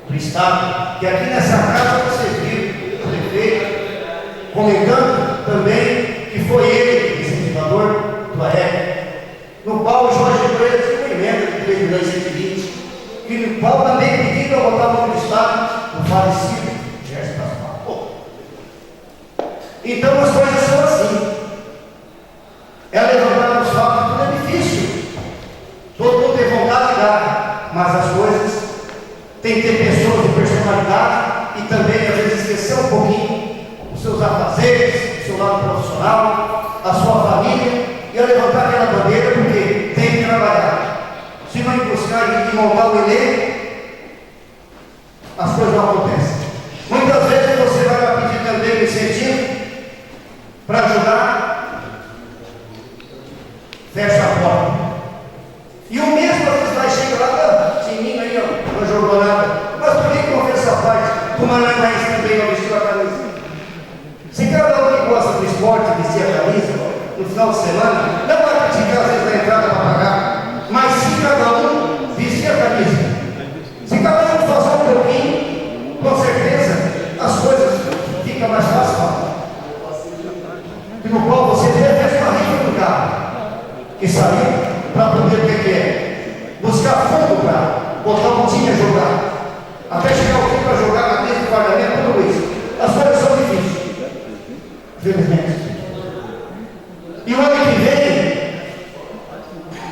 do Estado, que aqui nessa casa vocês viram o prefeito comentando também que foi ele, incentivador do AEC, no qual o Jorge Coelho tinha uma emenda de 3 milhões e 120, que no qual também pediram a botar o nome do Estado, o falecido Gerson Pascoal. Então as coisas são assim. É levantar os fatos, tudo é difícil. Todo mundo tem vontade de dar, mas as coisas tem que ter pessoas de personalidade e também às vezes esquecer um pouquinho os seus afazeres, o seu lado profissional, a sua família, e a levantar aquela bandeira, porque tem que trabalhar. Se não ir buscar e montar o elenco, as coisas não acontecem. Muitas vezes você vai pedir também um incentivo para ajudar, fecha a porta. E o mesmo às vezes vai chegar lá, menino aí, ó, não jogou nada. Mas por que confessa a parte? O Maranhense também não vestiu a camisa. Se cada um que gosta do esporte vestir a camisa, no final de semana, não vai criticar às vezes na entrada para pagar, mas se cada um vestir a camisa, se cada um fazer um pouquinho, com certeza as coisas ficam mais fáceis. E no qual você fez uma rifa do carro, que saiu para poder o que é? Buscar fundo para botar um time a jogar, até chegar o time para jogar na mesa do parlamento, tudo isso. As coisas são difíceis, infelizmente. E o ano que vem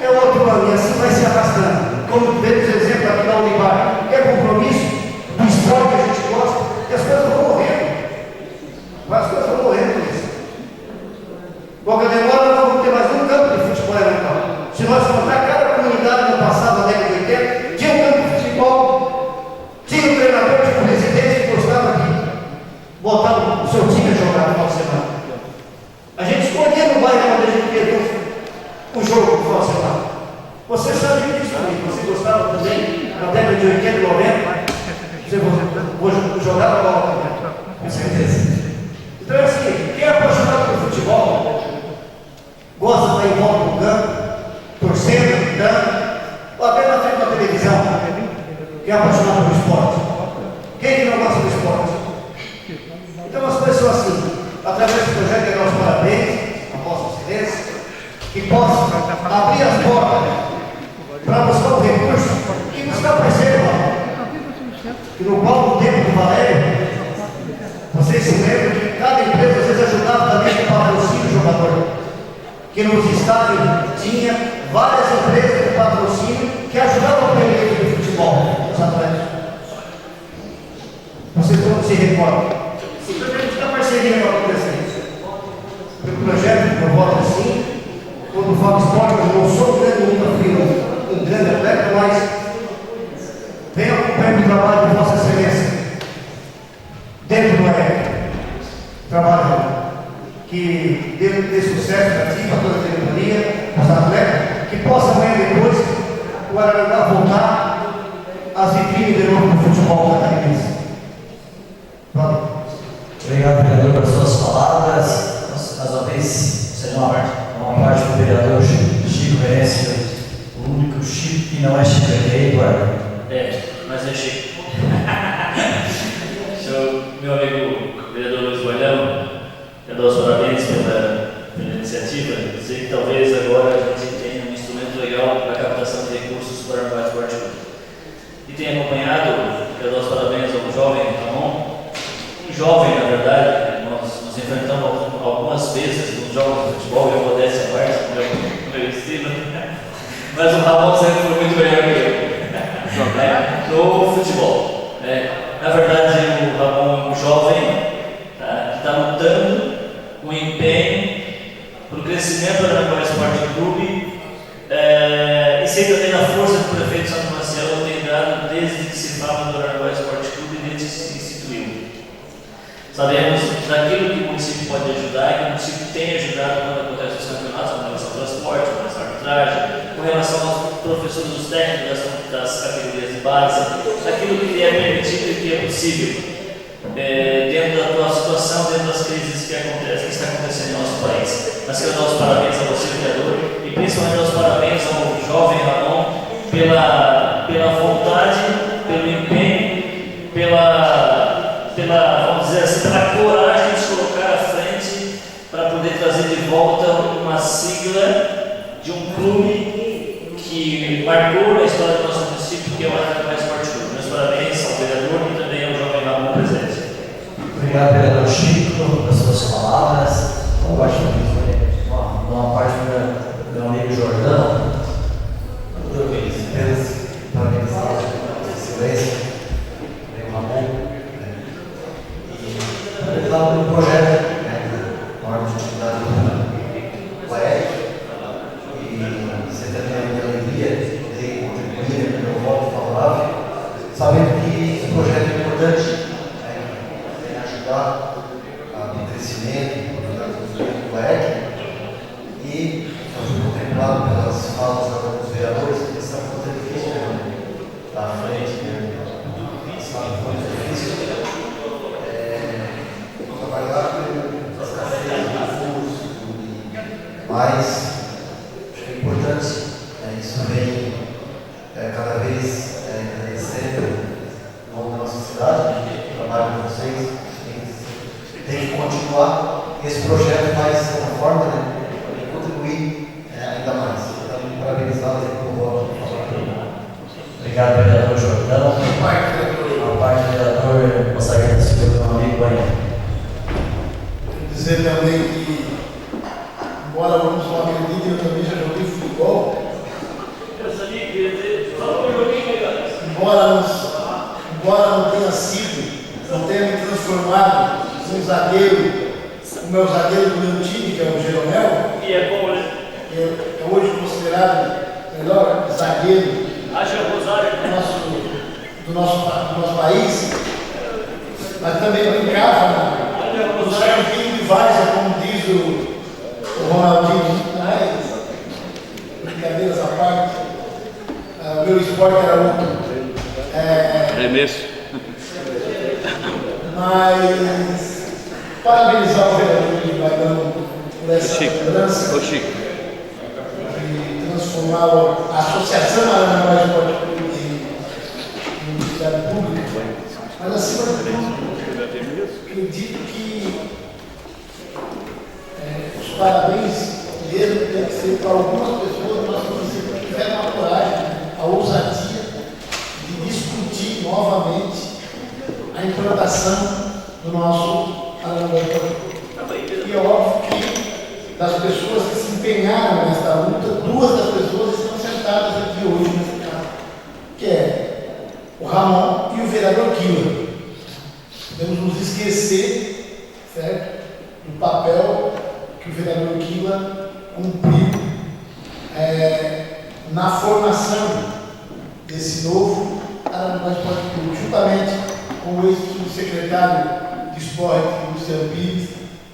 é outro ano, e assim vai se arrastando. Como vemos exemplo aqui da Univar, é compromisso do esporte que a gente gosta, e as coisas vão morrendo. As coisas vão morrendo com isso. Qualquer demora, nós vamos ter mais um campo de futebol elemental. Se nós contar cada comunidade no passado, na década de 80, tinha um campo de futebol, tinha um treinador, tinha um presidente que gostava de botar o seu time a jogar no final de semana. A gente escolhia no bairro onde a gente queria o jogo no final de semana. Você sabe disso também, você gostava também, na década de 80 e 90, você jogava bola também, com certeza. Então é assim, quem é apaixonado por futebol, gosta de estar em volta do campo, torcendo, gritando, ou até na frente da televisão, quem é apaixonado por esporte. Quem que não gosta do esporte? Então as coisas são assim. Através do projeto, quero dar os parabéns a Vossa Excelência, que possa abrir as portas para buscar o recurso e buscar parceiro lá. E no qual, no tempo do Valério, vocês se lembram que cada empresa às vezes ajudava também com patrocínio do jogador. Que nos estádios tinha várias empresas de patrocínio que ajudavam o período de futebol, os atletas. Vocês todos se recordam. Simplesmente a parceria para acontecer isso. O projeto dar os parabéns pela iniciativa, dizer que talvez agora a gente tenha um instrumento legal para a captação de recursos para o Araranguá Esporte Clube. E tenho acompanhado, quero dar os parabéns ao jovem Ramon, um jovem, na verdade, nós nos enfrentamos algumas vezes nos jogos de futebol, eu modéstia à parte, meu estilo, mas o Ramon sempre foi muito melhor que eu no futebol. Na verdade, o Ramon é um jovem que está lutando com empenho para o crescimento do Araranguá Esporte Clube e sei também na força que o prefeito Santo Marcelo tem dado desde que se fala do Araranguá Esporte Clube e desde que se instituiu. Sabemos daquilo que o município pode ajudar e que o município tem ajudado quando acontece os campeonatos, com relação ao transporte, com relação à arbitragem, com relação aos professores, os técnicos das categorias de base, daquilo que é permitido e que é possível. Dentro da tua situação, dentro das crises que está acontecendo no nosso país. Mas quero dar os parabéns a você, vereador, e principalmente dar os parabéns ao jovem Ramon pela vontade, pelo empenho, vamos dizer assim, pela coragem de se colocar à frente para poder trazer de volta uma sigla de um clube que marcou na história do nosso município, que é o Araranguá Esporte Clube. Meus parabéns ao vereador e também ao jovem Ramon presente. Obrigado, vereador Chico, pelas suas palavras. Eu acho que foi uma parte do meu amigo Jordão. Parabenizar a excelência, o Ramon, e parabenizar pelo projeto, na hora de atividade do UERJ, e você também a minha alegria de contribuir com o meu voto favorável, sabendo que esse projeto é importante. No crescimento do UERJ e foi contemplado pelas falas de alguns vereadores que essa coisa é difícil da frente, essa coisa é difícil trabalhar com as escassez de recursos mas acho que é importante, isso vem cada vez crescendo no longo da nossa cidade, o trabalho de vocês tem que continuar. Esse projeto vai ser uma forma de contribuir ainda mais. Então, parabenizá-los pelo voto. Obrigado, vereador Jordão. A parte do vereador Moçagueta Silva, meu amigo Banha. Quero dizer também que, embora alguns não acreditem, eu também já joguei futebol. Eu sabia que ia dizer, só um joguinho melhor. Embora não tenha sido, não tenha me transformado um zagueiro, o meu zagueiro do meu time, que é o Jeromel, e é bom, né? É hoje considerado o melhor zagueiro do nosso país, mas também brincava no campinho de várzea, como diz o Ronaldinho, mas brincadeiras à parte, o meu esporte era outro. Remesso. Mas parabenizar o vereador de Bairão por essa lembrança de transformar a Associação Araranguá Esporte Clube em Ministério Público, mas acima de tudo, acredito que os parabéns mesmo tem que ser para algumas pessoas do nosso município que tiveram a coragem, a ousadia de discutir novamente a implantação do nosso Araranguá Esporte Clube. E é óbvio que das pessoas que se empenharam nesta luta, duas das pessoas estão sentadas aqui hoje nesse caso, que é o Ramon e o vereador Quila. Podemos nos esquecer, certo, do papel que o vereador Quila cumpriu na formação desse novo Araranguá Esporte Clube, juntamente com o ex-subsecretário de Esporte, Luciano Pires,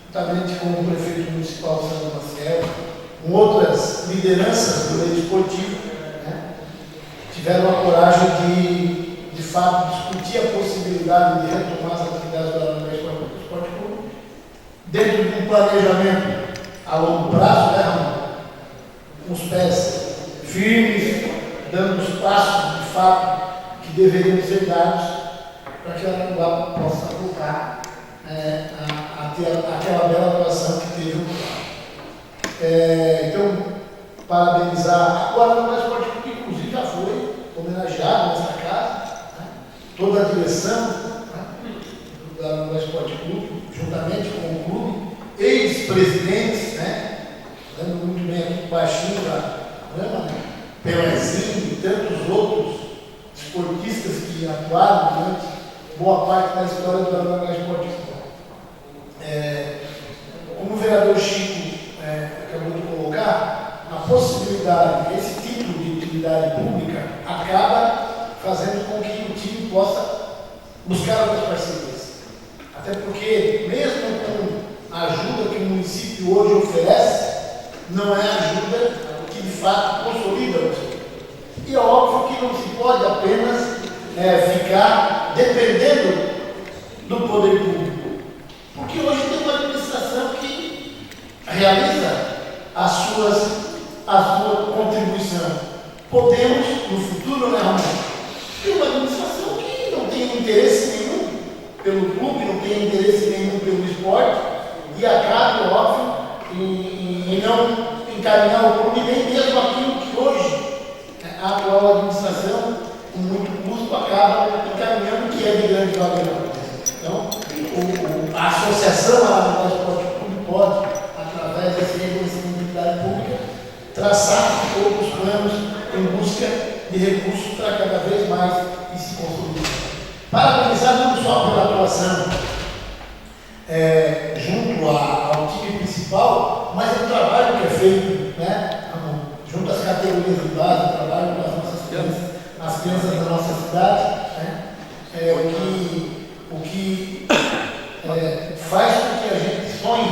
juntamente com o prefeito municipal Santo Marcelo, com outras lideranças do meio esportivo, tiveram a coragem de fato, discutir a possibilidade de retomar as atividades do Araranguá Esporte Clube, dentro de um planejamento a longo prazo, Ramon? Com os pés firmes, dando os passos de fato que deveriam ser dados para que o Araranguá possa voltar a ter aquela bela atuação que teve no clube. Então, parabenizar. Agora, o Esporte Clube, inclusive, já foi homenageado nessa casa, né? Toda a direção, né? Do Esporte Clube, juntamente com o clube, ex-presidentes, né? Lembro muito bem aqui baixinho da Brama, né? Pelezinho e tantos outros esportistas que atuaram durante boa parte da história do Aranaguá Esporte Clube. Como o vereador Chico acabou de colocar, a possibilidade, esse tipo de utilidade pública acaba fazendo com que o time possa buscar outras parcerias. Até porque, mesmo com a ajuda que o município hoje oferece, não é ajuda que de fato consolida o time. E é óbvio que não se pode apenas ficar dependendo do poder público. Porque hoje tem uma administração que realiza a sua contribuição. Podemos, no futuro, ter uma administração que não tem interesse nenhum pelo clube, não tem interesse nenhum pelo esporte, e acaba, óbvio, em não encaminhar o clube nem mesmo aquilo que hoje a atual administração, com muito custo, acaba encaminhando, que é de grande valor. Então, a associação à Esporte Clube pode, através desse reconhecimento de utilidade pública, traçar outros planos em busca de recursos para cada vez mais se consolidar. Parabenizar não só pela atuação junto ao time principal, mas o trabalho que é feito, né, junto às categorias de base, o trabalho com as nossas crianças, as crianças da nossa cidade, né, o que faz com que a gente sonhe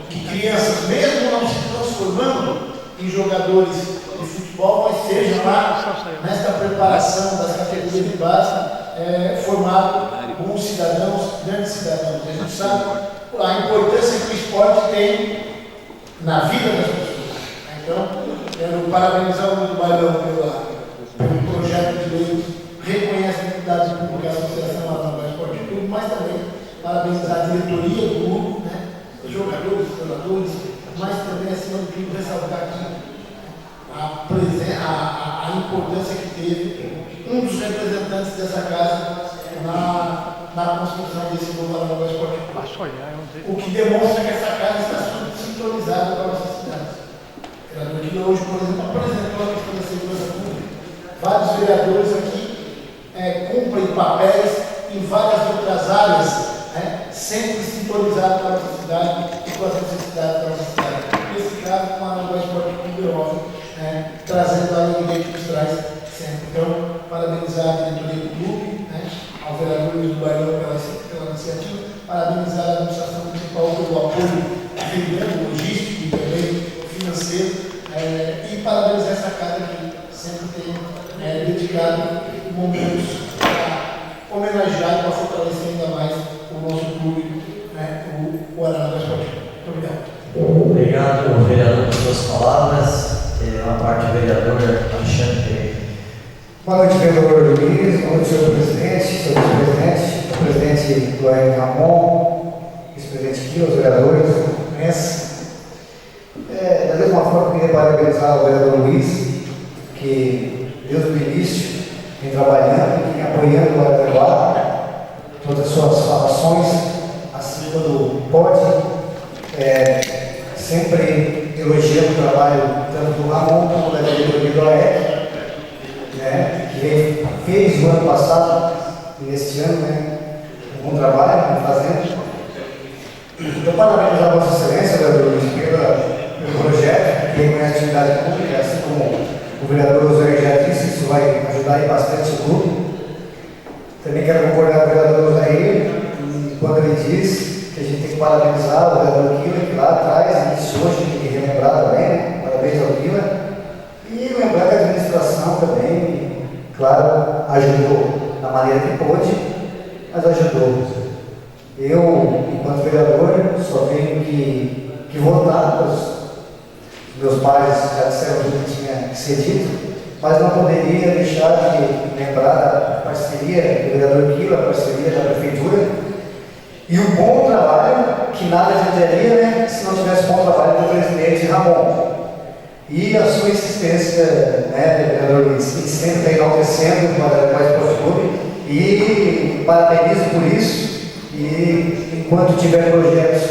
que crianças, mesmo não se transformando em jogadores de futebol, mas sejam lá nesta preparação das categorias de base, formado bons cidadãos, grandes cidadãos. A gente sabe a importância que o esporte tem na vida das pessoas. Então, quero parabenizar o Luiz Bailão pelo projeto de lei que reconhece a entidade pública, a Associação Aranaguá Esporte Clube, mas também parabenizar a diretoria do clube, né, os jogadores, os treinadores, mas também, acima de tudo, ressaltar aqui a importância que teve um dos representantes dessa casa na construção desse novo Aranaguá Esporte Clube. O que demonstra que essa casa está sintonizada com a nossa cidade. O vereador aqui hoje, por exemplo, apresentou a questão da segurança pública. Vários vereadores aqui cumprem papéis em várias outras áreas, sempre sintonizados com a nossa cidade e com as necessidades da nossa cidade. Nesse caso, com a Aranaguá Esporte Clube, óbvio, trazendo a alegria que nos traz sempre. Então, parabenizar a diretoria do clube, ao vereador Luiz do Bailão pela iniciativa, parabenizar a administração municipal pelo apoio financeiro, logístico e também financeiro, e parabenizar essa casa que sempre tem dedicado momentos para homenagear e para fortalecer ainda mais o nosso clube, o Aranaguá Esporte Clube. Muito obrigado. Obrigado, vereador, por suas palavras. A parte do vereador Alexandre. Boa noite, vereador Luiz. Boa noite, senhor presidente, senhor vice-presidente, o presidente do AR Ramon, vice-presidente aqui, os vereadores, da mesma forma, eu queria parabenizar o vereador Luiz, que desde o início vem trabalhando, vem apoiando o Aranaguá, todas as suas ações, assim quando pode, sempre elogiando o trabalho tanto do Ramon como da diretoria do AEC, que fez no ano passado e neste ano, um bom trabalho, fazendo. Então, parabéns à Vossa Excelência, vereador Luiz, pelo projeto, que reconhece a atividade pública, assim como o vereador José já disse, isso vai ajudar bastante o clube. Também quero concordar com o vereador José, quando ele diz que a gente tem que parabenizar o vereador Kila, que lá atrás, iniciou, a gente tem que relembrar também, parabéns ao Kila. E lembrar que a administração também, claro, ajudou da maneira que pôde, mas ajudou. Eu, enquanto vereador, só tenho que votar. Os meus pais já disseram tudo que tinha que ser dito, mas não poderia deixar de lembrar da parceria do vereador Kila, a parceria da prefeitura, E um bom trabalho, que nada adiantaria, né, se não tivesse bom trabalho do presidente Ramon. E a sua insistência, né, vereador Luiz, sempre está enaltecendo o Araranguá Esporte Clube, e parabenizo por isso. E enquanto tiver projetos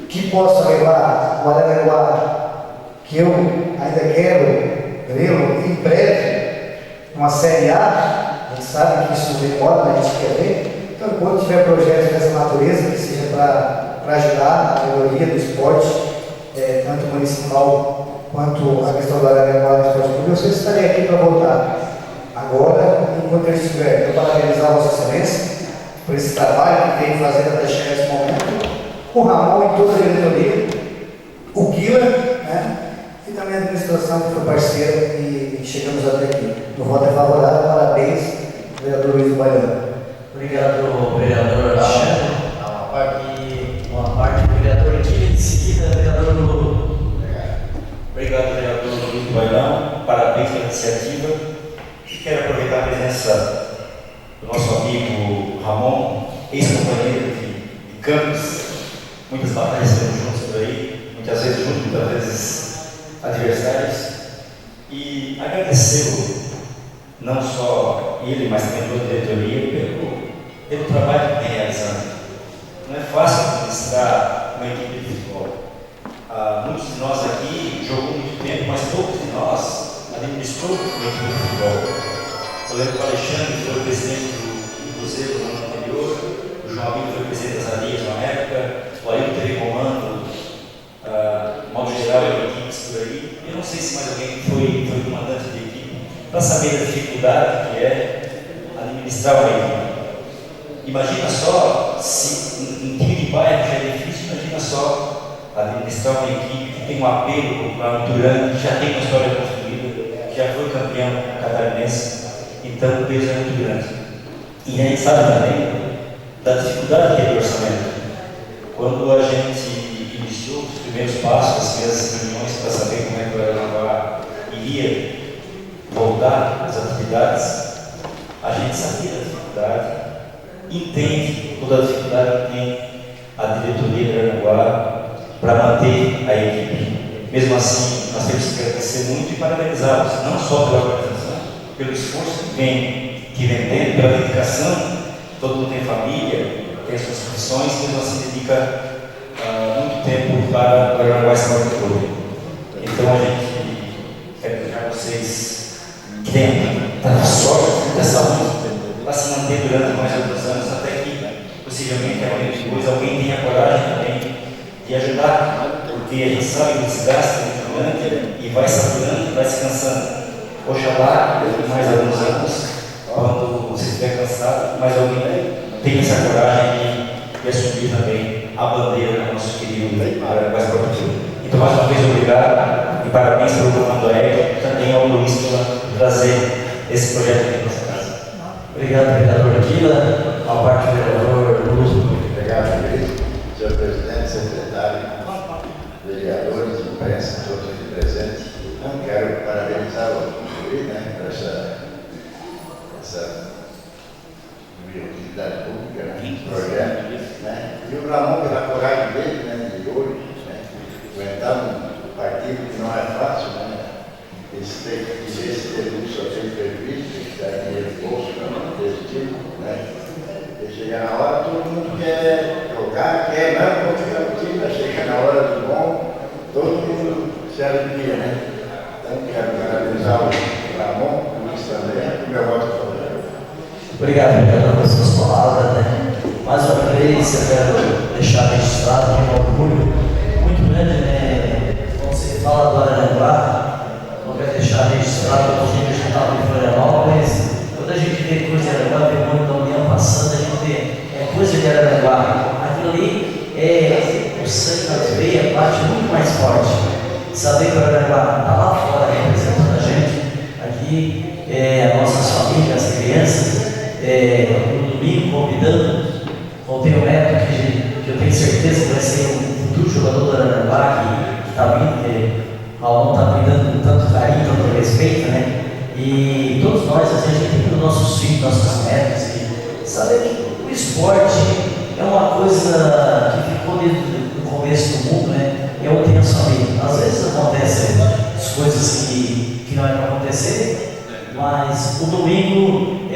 que possam levar o Araranguá, que eu ainda quero vê-lo em breve, uma Série A, a gente sabe que isso demora, mas a gente quer ver. Então, quando tiver projetos dessa natureza, que seja para ajudar a melhoria do esporte, tanto municipal quanto a questão do Araranguá Esporte Clube, eu sempre estarei aqui para votar. Agora, enquanto eu estiver, eu parabenizar a Vossa Excelência por esse trabalho que vem fazendo até chegar esse momento, o Ramon e toda a diretoria, o Guila, né, e também a administração que foi parceira e chegamos até aqui. O voto é favorável, parabéns, vereador Luiz Baiano. Obrigado, vereador Alexandre. Uma parte do vereador aqui, em seguida, vereador Lulu. Obrigado, vereador Luiz Bailão. Parabéns pela iniciativa. E quero aproveitar a presença do nosso amigo Ramon, ex-companheiro de campos. Muitas batalhas estamos juntos por aí, muitas vezes juntos, muitas vezes adversários. E agradecê-lo, não só ele, mas também toda a diretoria, pelo trabalho que tem realizando. Não é fácil administrar uma equipe de futebol. Muitos de nós aqui jogou muito tempo, mas poucos de nós administrou uma equipe de futebol. Eu lembro que o Alexandre foi o presidente do Cruzeiro no ano anterior, o João Amigo foi o presidente das Arias na época, o Ailton teve comando, modo geral, de equipes por aí. Eu não sei se mais alguém foi comandante de equipe, para saber a dificuldade que é administrar uma equipe. Imagina só, se um time de bairro já é difícil, imagina só administrar uma equipe que tem um apelo popular muito grande, que já tem uma história construída, que já foi campeão catarinense, então o peso é muito grande. E a gente sabe também da dificuldade que é do orçamento. Quando a gente iniciou os primeiros passos, as primeiras reuniões para saber como é que o Araranguá iria voltar às atividades, a gente sabia da dificuldade, entende toda a dificuldade que tem a diretoria de Araranguá para manter a equipe. Mesmo assim, nós temos que agradecer muito e parabenizá-los, não só pela organização, pelo esforço que vem tendo, pela dedicação. Todo mundo tem família, tem as suas profissões, mesmo assim dedica muito tempo para o Araranguá Esporte Clube. Então a gente quer desejar a vocês que tenham tanta sorte, muita saúde, para se manter durante mais alguns anos, até que possivelmente alguém tenha coragem também de ajudar, porque a gente sabe que o desgaste é muito grande e vai saturando, vai se cansando. Oxalá, daqui mais alguns anos, quando você estiver cansado, mais alguém tenha essa coragem de assumir também a bandeira do nosso querido Araranguá Esporte Clube. Então, mais uma vez, obrigado e parabéns pelo comando aéreo, também ao Luiz por trazer esse projeto aqui para nossa casa. Obrigado, vereador Aquila. A parte do vereador Lulu. Obrigado, senhor presidente, secretário, vereadores, imprensa, todos aqui presentes. Então, quero parabenizar o Luiz, né, por essa utilidade pública, né, projeto, né, e o Ramon pela coragem dele, né, de hoje, né, aguentar um partido que não é fácil, né, esse ter só tem previsto, que dá dinheiro de bolso para manter esse time, né, e chegar na hora, todo mundo quer jogar, quer não continuar o time, mas chega na hora do bom, todo mundo se alivia, né. Então, quero parabenizar o Ramon, o Luiz também, e meu voto favorável. Obrigado, vereador, pelas suas palavras. Né? Mais uma vez, eu quero deixar registrado aqui um orgulho muito grande, né? Quando você fala do Araranguá, eu quero deixar registrado que a gente estava em Florianópolis. Quando a gente vê coisa de Araranguá, vê muito da União passando, a gente vê coisa de Araranguá. Aquilo ali é o sangue nas veias, bate muito mais forte. Saber que o Araranguá está lá fora representando a gente, aqui, nossas famílias, as crianças. No domingo, convidando o Theo Neto, que eu tenho certeza que vai ser um futuro jogador do Araranguá, que está vindo, que o Alon está cuidando com tanto carinho, tanto respeito, né? E todos nós, às vezes, a gente tem os nossos filhos, nossos netos, e saber que o esporte é uma coisa Mas o domingo,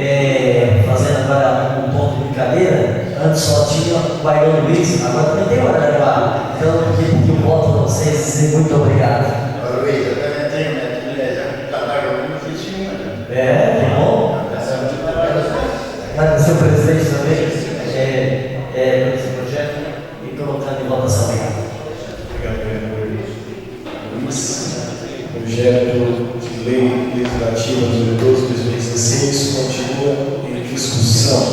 fazendo agora um ponto de brincadeira, antes só tinha o Baiano Luiz, agora também tem o Araraquara. Então, que eu voto para vocês dizer muito obrigado. Luiz, eu também tenho minha filha, já trabalhou muito, fiz uma. Que bom. Agradecer o presidente também por esse projeto e colocando em votação. Obrigado, vereador Luiz. Projeto de lei legislativa número 12/2016 continua em discussão.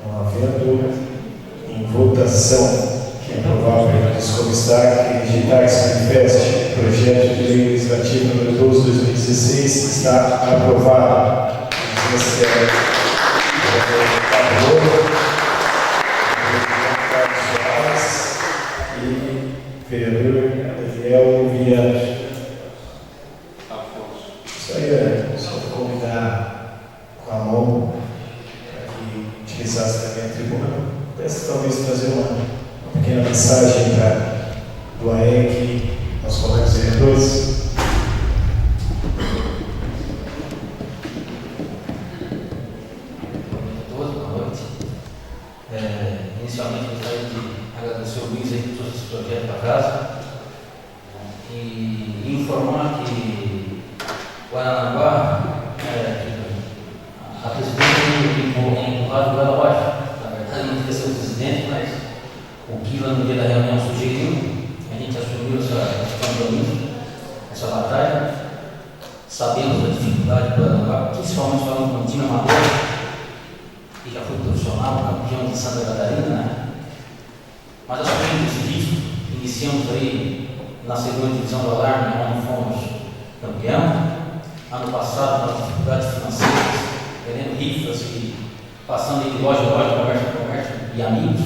Não havendo em votação, que é provável que como está que digitais manifeste, projeto de lei legislativa número 12/2016 está aprovado. E vereador Daniel Viana. Isso aí, só vou convidar com a mão para que utilizasse também a tribuna. Peço talvez trazer uma pequena mensagem do AEC aos colegas vereadores. Inicialmente, gostaria de agradecer o Luiz aí que trouxe esse projeto para casa e informar que o Aranaguá, a presidente empurrado lá abaixo. Na verdade, não devia ser o presidente, mas o Kila, no dia da reunião, sugeriu, a gente assumiu esse compromisso, essa batalha. Sabemos da dificuldade do Aranaguá, principalmente falando com o time amador, que já foi profissional, campeão de Santa Catarina, né? Mas assumimos esse risco, iniciamos aí na segunda divisão do Alarme, onde fomos campeão. Ano passado, nas dificuldades financeiras, vendendo rifas e passando de loja em loja, comércio em comércio e amigos,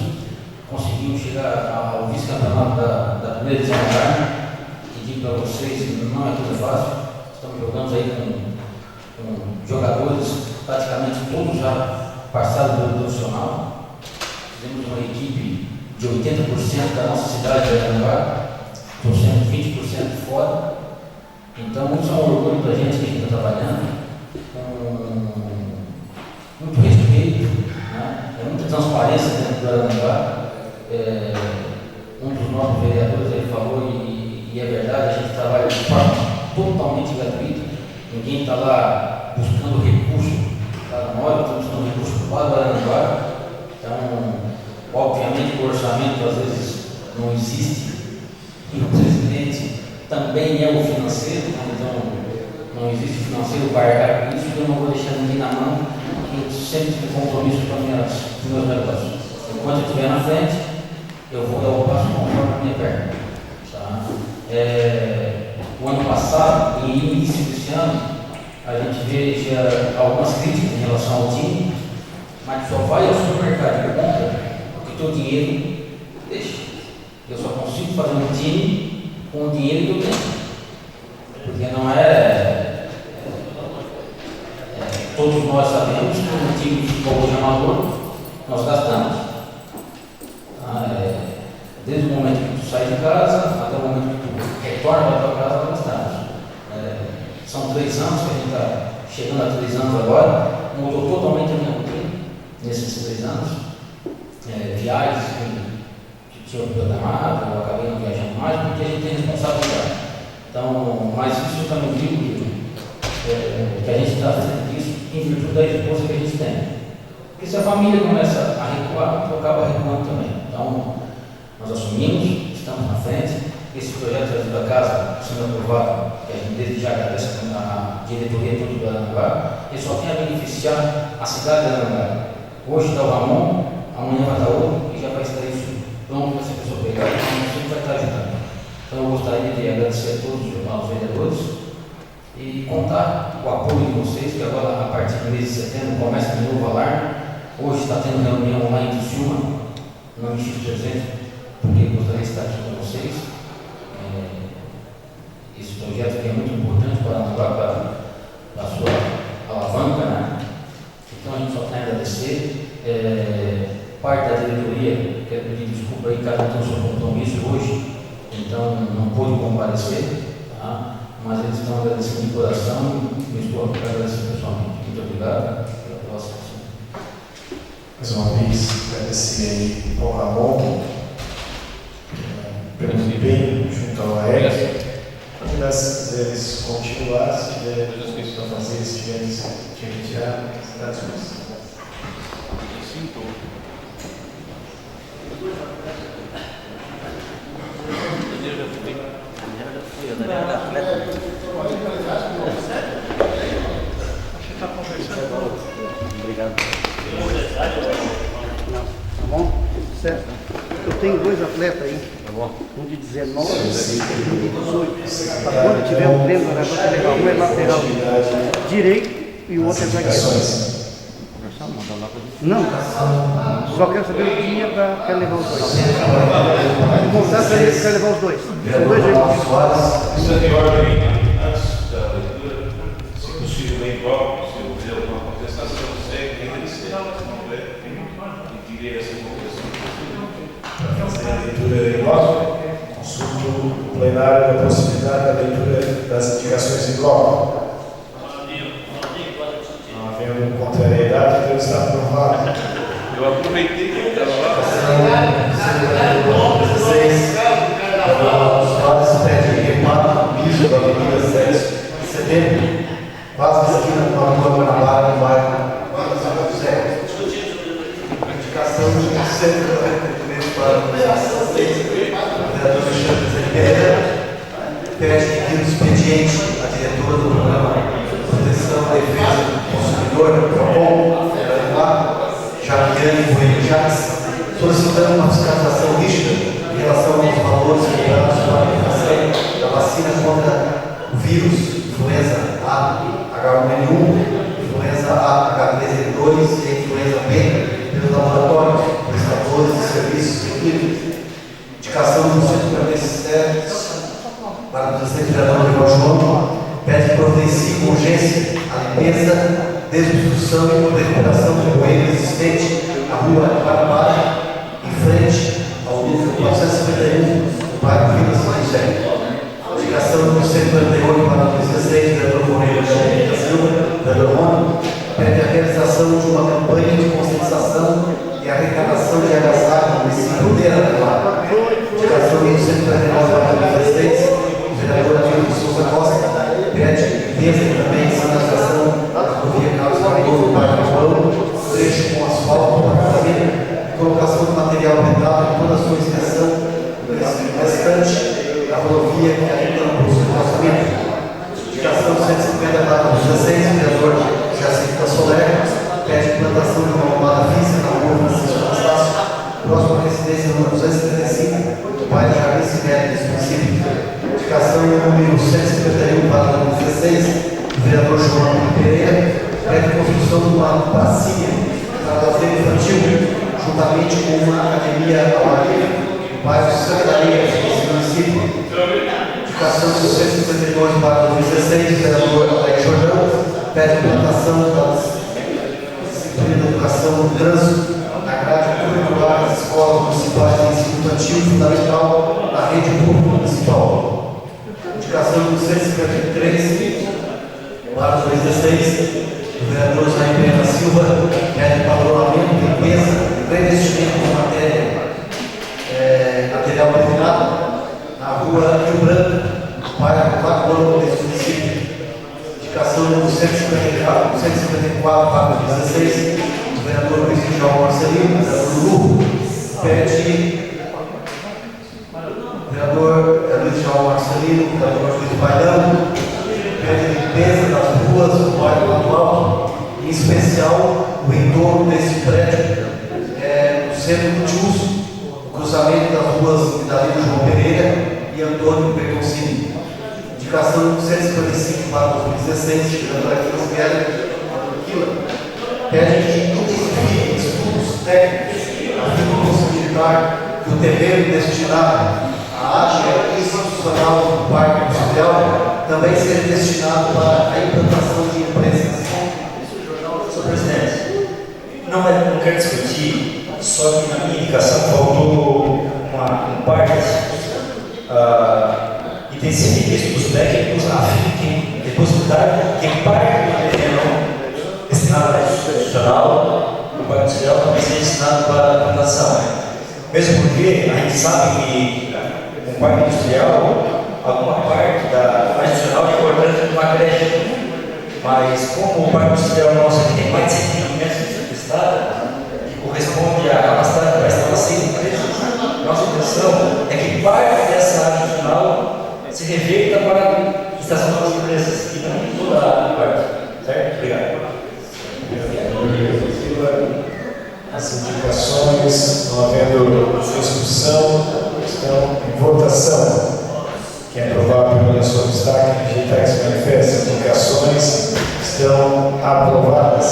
conseguimos chegar ao vice-campeonato da primeira divisão do Alarme. E digo para vocês, não é tudo fácil. Estamos jogando aí com jogadores praticamente todos já passados do profissional. Fizemos uma equipe de 80% da nossa cidade de Aranaguá, trouxemos 20% fora. Então, isso é um orgulho para a gente que a gente está trabalhando, com muito respeito, né? Muita transparência dentro do Aranaguá. Um dos nossos vereadores ele falou, e é verdade, a gente trabalha de forma totalmente gratuita. Ninguém está lá buscando recurso para nós, estamos buscando recurso para o Aranaguá. Então, obviamente, o orçamento às vezes não existe, e o presidente também é o financeiro, então não existe financeiro para arcar com isso, e eu não vou deixar ninguém na mão, que eu sempre tive compromisso com os meus negócios. Enquanto eu estiver na frente, eu vou dar o passo conforme a minha perna. Tá? O ano passado, e início desse ano, a gente veja algumas críticas em relação ao time, mas só vai ao supermercado e compra porque o teu dinheiro deixa. Eu só consigo fazer um time com o dinheiro que eu tenho. Porque não todos nós sabemos que no time de futebol de amador nós gastamos. Desde o momento que tu sai de casa até o momento que tu retorna para a tua casa, nós gastamos. São 3 anos que a gente está chegando a 3 anos agora, mudou totalmente a minha rotina nesses 3 anos. Viagens que tinham programado, eu acabei não viajando mais porque a gente tem responsabilidade. Então, mas isso eu também digo que a gente está fazendo isso em virtude da esposa que a gente tem. Porque se a família começa a recuar, tu acaba recuando também. Então, nós assumimos, estamos na frente. Esse projeto trazido da casa, sendo aprovado, que a gente desde já agradece a diretoria toda do Aranaguá, ele só tem a beneficiar a cidade de Aranaguá. Hoje está o Ramon, amanhã vai estar outro e já vai estar isso pronto para essa pessoa pegar, então a gente vai estar ajudando. Então eu gostaria de agradecer a todos os vereadores e contar com o apoio de vocês, que agora a partir do mês de setembro começa de novo o Alarme. Hoje está tendo reunião lá em Criciúma, não me estive presente, porque gostaria de estar aqui com vocês. Esse projeto aqui é muito importante para a sua alavanca, né? Então a gente só tem a agradecer. Parte da diretoria, quero pedir desculpa aí, cada um tem o seu compromisso hoje, então não pôde comparecer, tá? mas eles estão agradecendo de coração e me estou para agradecer pessoalmente. Muito obrigado pela próxima. Mais uma vez, agradecer aí ao Ramon pelo empenho junto ao AEC. Se quiseres continuar, se tiver coisas para fazer, se tiver que retirar, está à disposição. Obrigado. Não, tá bom? Certo. Eu tenho dois atletas aí. Tá bom. Um de 19 e um de 18. Para quando tiver um treino, vai levar um é lateral direito e o outro é zagueiro. Não, só quero saber o dia para levar os dois. Vou montar para levar os dois. São dois jeitos. Precisa de ordem antes da leitura, se possível, bem próprio, se houver alguma contestação, segue, tem que ser. Se não houver, impedir essa contestação. Fazer a leitura em bloco, consulto o plenário da possibilidade da leitura das indicações em bloco. Não havendo contrariedade, então está aprovado. Eu aproveitei que estava lá. Os quadros pede remate no piso da Avenida 7 de Setembro, quase na esquina com a rua Guanabara, no bairro Zé. Indicação de 193 para o vereador Alexandre Zé Pereira, pede que o expediente à diretora do programa Proteção e Defesa do Consumidor, PROCON, Javiane Bueno Jacques, solicitando uma fiscalização rígida em relação aos valores cobrados para a aplicação da vacina contra o vírus influenza A, H1N1, influenza A, H3N2 e influenza B pelos laboratórios, prestadores de serviços clínicos. Indicação do 147 para o presidente vereador Rival João, pede que providencie com urgência a limpeza, desobstrução e recuperação do bueiro existente na rua Guanabara, em frente ao número 451, no bairro Vila São José. Indicação do 148 para o 16, vereador Correia da Silva, vereador Rômulo, pede a realização de uma campanha de conscientização e arrecadação de agasalho no município de Araraquara. Indicação do 149 para o 16, vereador Adilson Souza Costa, pede limpeza e também sinalização da rodovia Carlos Cardoso, bairro João, trecho com asfalto para fazer colocação de material vedado em toda a sua extensão restante da rodovia que ainda não possui calçamento. Indicação 150 para o 16, vereador Jacinto Soler, pede implantação de uma lombada física na rua Francisco Anastácio, próxima à residência número 275, do bairro Jardim Sibério, desse município. Indicação número 151 para o 16, do vereador João Pereira, pede a construção de uma pracinha para lazer infantil, juntamente com uma academia ao ar livre, no bairro Santa Maria, desse município. Indicação número 152 para o 16, do vereador Alex Jordão, pede a implantação das disciplinas de educação no trânsito na grade curricular das escolas municipais de ensino infantil fundamental na rede pública municipal. Indicação número 153 para o 16, do vereador Jair Pereira Silva, pede padronamento, limpeza e revestimento de material refinado na rua Rio Branco, bairro Lagoa, desse município. Indicação número 154 para o 16, do vereador Luiz João Marcelino, vereador Lu, pede vereador Luiz João Marcelino, vereador Luiz Bailão, pede limpeza das ruas do bairro atual, em especial o entorno desse prédio, no centro multiuso, o cruzamento das ruas Davi João Pereira e Antônio Bertoncini. Indicação 155 para 2016, vereador Aquiles Guerra, pede que intensifique estudos técnicos a fim de possibilitar que o terreno destinado à área institucional do Parque Industrial também seja destinado para a implantação de empresas. Senhor presidente, não quero discutir, só que na minha indicação faltou uma parte, item intensifique estudos técnicos a fim de possibilitar que parte do terreno destinado à institucional, do Parque Industrial, também seja destinado para a plantação. Mesmo porque a gente sabe que o Parque Industrial, alguma parte da institucional é importante numa creche, mas como o Parque Industrial nosso aqui tem mais de 100 km de estrada, que corresponde à capacidade para instalar 6 empresas, nossa intenção é que parte dessa área institucional se reverta para a estação das empresas e também toda a parte. Certo? Obrigado. As indicações, não havendo discussão, estão em votação. Quem aprovar pela sua destaque, rejeitar esse manifesto. Indicações estão aprovadas.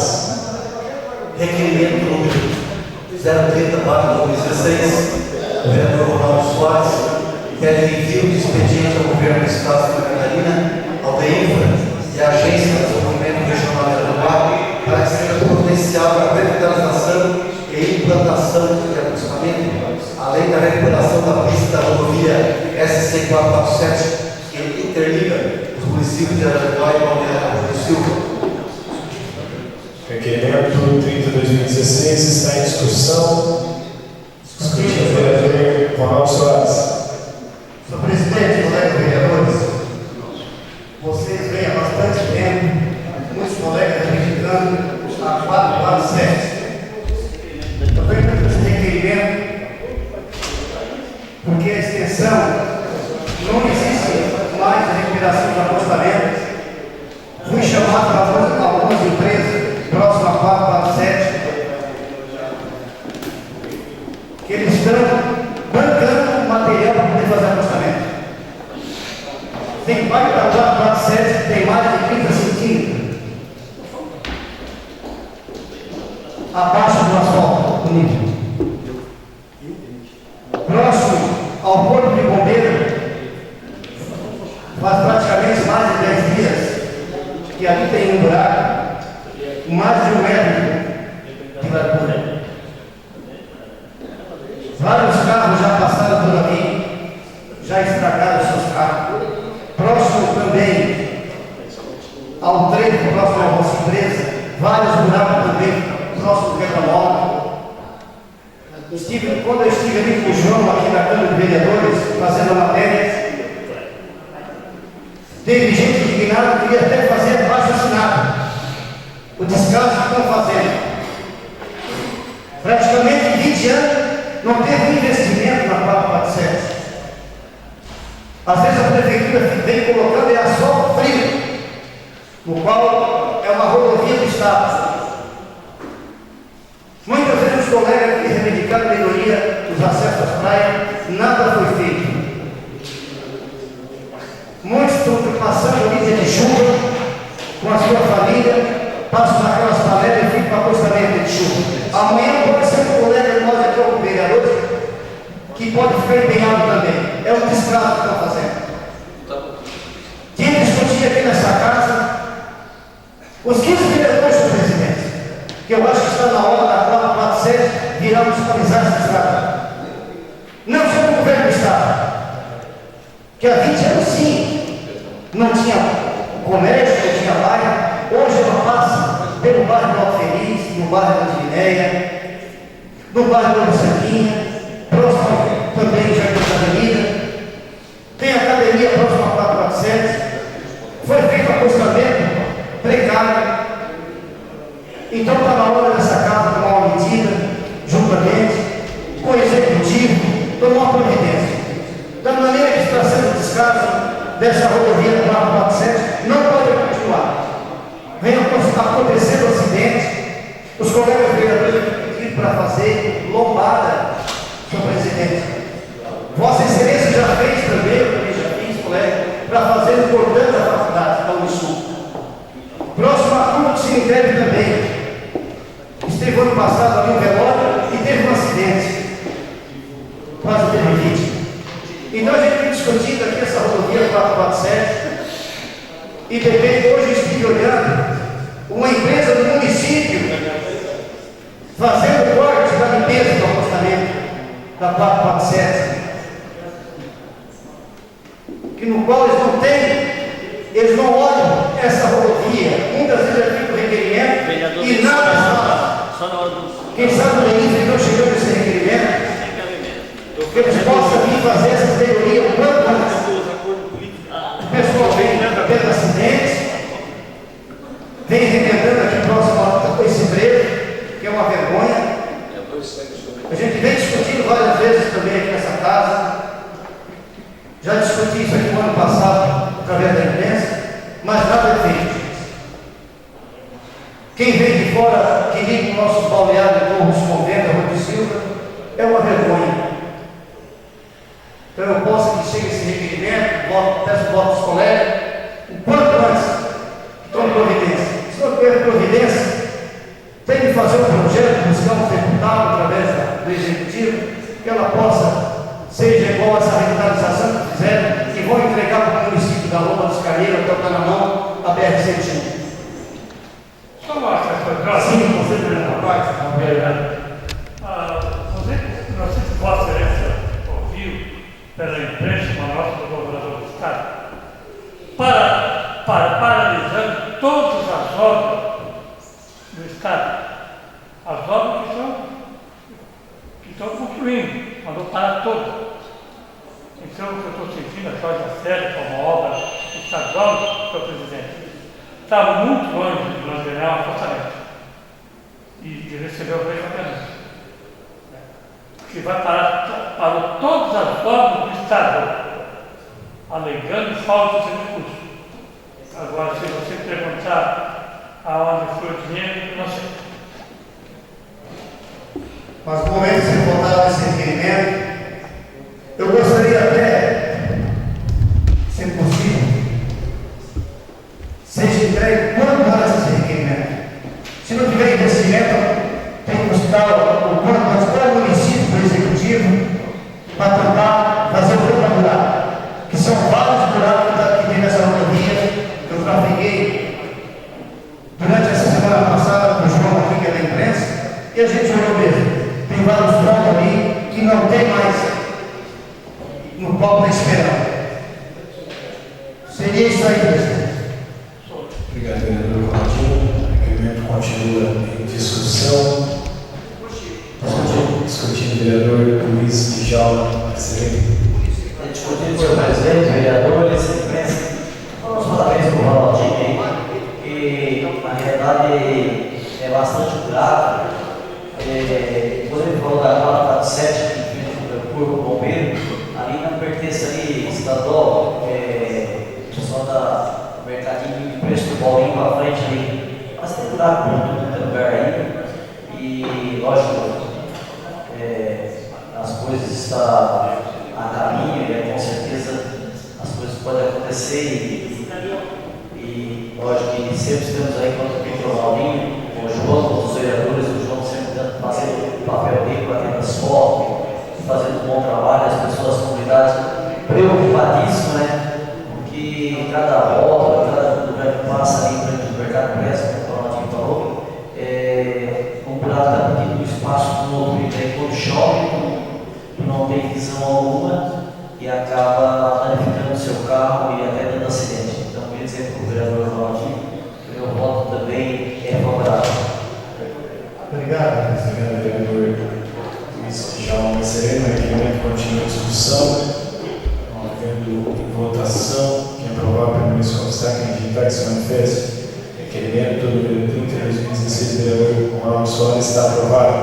Requerimento número 030/2016, do vereador Ronaldo Soares, pede envio de expediente ao governo do Estado de Santa Catarina, ao DEINFRA e à Agência de Desenvolvimento Regional de Aranguá, para que seja providenciada a revitalização e implantação de aproximamento, além da recuperação da pista da rodovia SC447, que interliga os municípios de Aranguá e Balneário do Silva. Requerimento 30/2016 está em discussão. Discutido o vereador Ronaldo Soares. Senhor presidente, colegas vereadores, vocês vêm há bastante tempo, muitos colegas reivindicando a 447. Eu venho com esse requerimento porque a extensão não existe mais a recuperação de acostamentos. Fui chamado para algumas empresas próximas a 447 que eles estão bancando material para poder fazer acostamento. Tem parte da 447 que tem mais de 30 centímetros abaixo do asfalto, bonito. Próximo ao corpo de bombeiro, faz praticamente mais de 10 dias que ali tem um buraco, mais de 1 metro de largura. Vários carros já passaram por ali, já estragaram seus carros. Próximo também ao trevo, próximo à nossa empresa, vários buracos também, próximo do quebra-mola. Quando eu estive ali com o João, aqui na Câmara de Vereadores, fazendo a matéria, teve gente indignada que queria até fazer abaixo-assinado. O descaso que estão fazendo. Praticamente 20 anos não teve um investimento na 447. Às vezes a prefeitura vem colocando asfalto frio, no qual é uma rodovia do Estado. Muitas vezes os colegas que reivindicaram a melhoria dos acessos às praias, nada foi feito. Muitos estão passando o dia de chuva com a sua família, passam naquelas panelas e ficam para acostamento de chuva. Amanhã pode ser um colega de nós aqui, como vereadores, que pode ficar empenhado também. É um descaso que estão fazendo. Quem discutir aqui nessa casa, os 15 vereadores do presidente, que eu acho que está na hora da 447 virar municipalizar essa estrada. Não só o governo do Estado, que há 20 anos sim, não tinha comércio, não tinha bairro. Hoje ela passa pelo bairro do Alto Feliz, no bairro da Divinéia, no bairro da Sanguinha, próximo também de Jardim da Avenida. Tem a academia próxima a 447. Foi feito acostamento precário. Então está na hora dessa casa tomar uma medida, juntamente com o executivo, tomar uma providência. Da maneira que está sendo descaso dessa rodovia 447, não pode continuar. Vem acontecendo acidente, os colegas vereadores pediram para fazer lombada, senhor presidente. Vossa Excelência já fez também, eu também já fiz, colega, para fazer o portão da faculdade da Unisul. Próximo à curva do cemitério também. Esteve ano passado ali um velório e teve um acidente. Quase teve vítima. Então a gente tem discutido aqui essa rodovia 447 e depende, hoje eu estive olhando uma empresa do município fazendo corte da limpeza do acostamento da 447. Que e no qual eles não olham essa rodovia. Muitas vezes é feito requerimento e nada se faz. Só na hora do... Quem sabe o DEINFRA não chegou nesse requerimento, que eles possam vir fazer essa melhoria o quanto antes. O pessoal vem tendo acidentes, vem remendando aqui próximo a esse trecho, que é uma vergonha. A gente vem discutindo várias vezes também aqui nessa casa. Já discuti isso aqui no ano passado, através da imprensa, mas nada é feito. Quem vem de fora, que liga o nosso balneário de Torres Convento, Rua de Silva, é uma vergonha. Então eu posso que chegue esse requerimento, peço voto dos colegas, o quanto antes, que tome providência. Se não tiver providência, tem que fazer um projeto, buscar um deputado através do executivo, que ela possa, seja igual a essa revitalização que fizeram, que vão entregar para o município da Lomba dos Carneiros, até o Canamão, a BR-101. Só uma questão, assim, você tem rapaz, não é? Não sei se Vossa Excelência ouviu pela imprensa uma nota do governador do Estado, paralisando todas as obras do Estado, as obras que estão construindo, mandou parar todas. Então, o que eu estou sentindo, a Jorge Sério, que é uma obra estadual, senhor presidente, está muito longe de nós ganhar um afastamento e receber o regulamento. Que vai para todas as obras do Estado, alegando falta de recursos. Agora, se você perguntar aonde foi o dinheiro, não sei. Mas no momento que você votar nesse requerimento, eu gostaria até, se possível, seja entregue quanto antes esse requerimento. Se não tiver investimento, tem que buscar o quanto antes para o município, para o executivo, para tentar fazer o primeiro buraco, que são vários buracos que tem nessa rodovia. Eu trafeguei durante essa semana passada com o João aqui, que é da imprensa, e a gente olhou mesmo. Tem vários pontos ali que não tem mais no qual está esperando. Seria isso aí, presidente. Obrigado, vereador Claudinho. O requerimento continua em discussão. Discutindo o vereador Luiz Djalma. Discutindo, senhor presidente, vereadores, imprensa, os parabéns para o Ronaldinho aí, que na realidade é bastante grato. Quando ele falou da Rota 7, que fica no Corpo Bombeiro, ali não pertence ali estadual, só da mercadinho de preço do Paulinho para frente ali. Mas tem buraco por todo lugar aí. E lógico, as coisas estão a caminho e com certeza as coisas podem acontecer e lógico que sempre estamos aí contra o Pedro Paulinho, com o João, os vereadores, o João sempre tentando fazer o papel dele para dentro das fotos, fazendo um bom trabalho, as pessoas, as comunidades preocupadíssimas, né? Porque cada volta, cada lugar que passa ali frente do mercado preço, como o Ronaldinho falou, um buraco está pedindo espaço do outro, e daí quando chove, não tem visão alguma e acaba danificando o seu carro e até dando acidente. Então, queria dizer para o vereador Ronaldinho que o meu voto também é favorável. Obrigado, vereador Luiz Djalma Sereno. O requerimento continua em discussão. Havendo votação, quem aprovar permaneça como está, quem rejeitar que se manifeste. Requerimento número 30 de 2016, vereador Ronaldo Soares, está aprovado.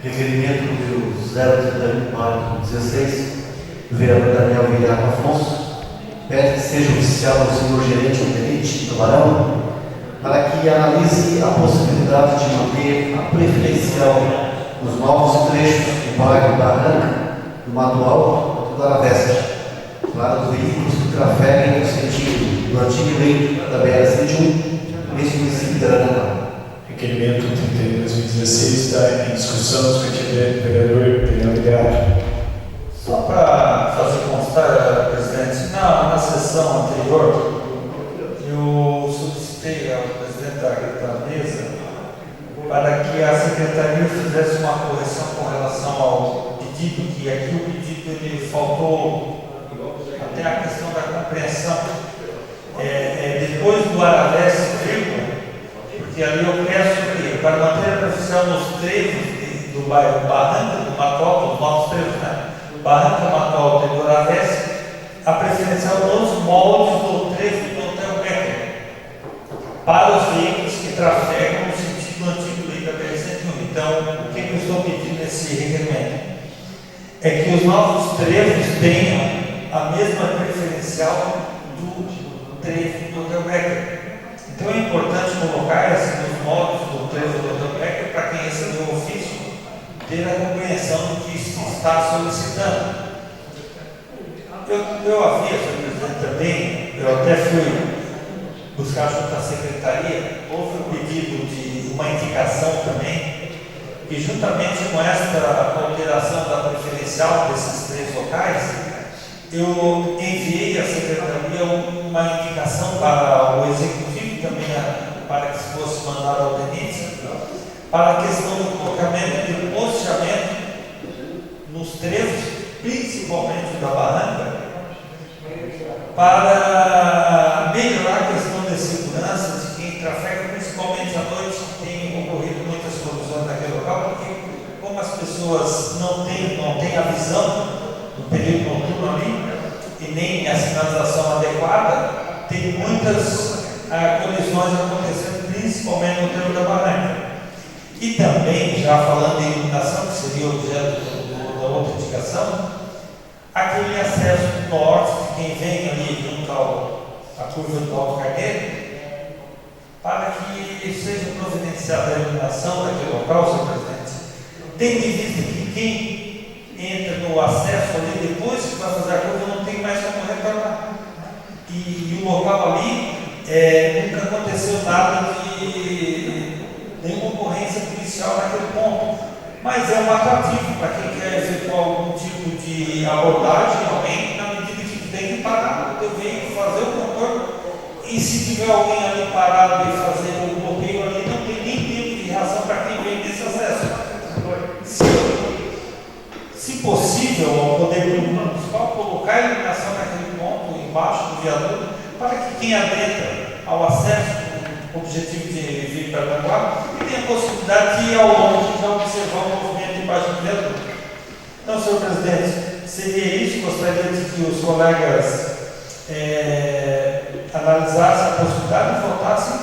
Requerimento número 031/16, do vereador Daniel Viriato Afonso, pede que seja oficial o senhor gerente Odelite Tubarão, para que analise a possibilidade de manter a preferencial nos novos trechos do bairro Barranca, do Mato Alto, do Aravestre, para os veículos que trafeguem no sentido do antigo leito da BR-101, neste município de Aranha. Requerimento 30 de 2016 está em discussão, discutido pelo vereador Daniel Viriato. Só para fazer constar, presidente, na sessão anterior, eu solicitei ao presidente da mesa para que a secretaria fizesse uma correção com relação ao pedido, que aqui o pedido ele faltou a tem a questão da compreensão. Depois do Aravés, porque ali eu peço que, para manter a precisão nos trevos do bairro Barranca do Macol, os novos trevos, né? Barranca, Macol e do Aravés, a preferencial nos moldes do trevo do Hotel Becker, para os veículos que trafegam no sentido antigo da BR-101. Então, o que eu estou pedindo nesse requerimento? É que os novos trevos tenham a mesma preferencial do trevo do Hotel Becker. Então é importante colocar assim, nos modos do trevo do Hotel Becker para quem recebeu o ofício ter a compreensão do que está solicitando. Eu havia, senhor presidente, também, eu até fui buscar junto à secretaria, houve um pedido de uma indicação também, e juntamente com esta alteração da preferencial desses três locais, eu enviei à secretaria uma indicação para o executivo, também para que fosse mandado ao tenente, para a questão do colocamento de posteamento nos trevos, principalmente da Barranca, para melhorar a questão de segurança de quem trafega, principalmente à noite. Tem ocorrido muitas colisões naquele local, porque como as pessoas não têm a visão no período noturno ali, e nem a sinalização adequada, tem muitas colisões acontecendo, principalmente no trevo da Barranca. E também, já falando em iluminação, que seria objeto da outra indicação, aquele acesso norte de quem vem ali junto à curva do Alto Carneiro, para que seja providenciada a iluminação daquele local, senhor presidente. Tendo em vista que quem entra no acesso ali, depois que vai fazer a curva, não tem mais como retornar. E o local ali, nunca aconteceu nada de nenhuma ocorrência policial naquele ponto. Mas é um atrativo para quem quer efetuar algum tipo de abordagem, alguém, na medida que tem que parar o teu veículo, fazer o contorno, e se tiver alguém ali parado e fazer o bloqueio ali, não tem nem tempo de reação para quem vem desse acesso. Se possível, ao Poder Público Municipal, colocar a iluminação naquele ponto, embaixo do viaduto, para que quem adentra ao acesso, com o objetivo de vir para Aranguá, tenha a possibilidade de ir ao longe de observar o movimento embaixo do viaduto. Então, senhor presidente, seria isso. Gostaria de que os colegas analisassem a possibilidade e votassem,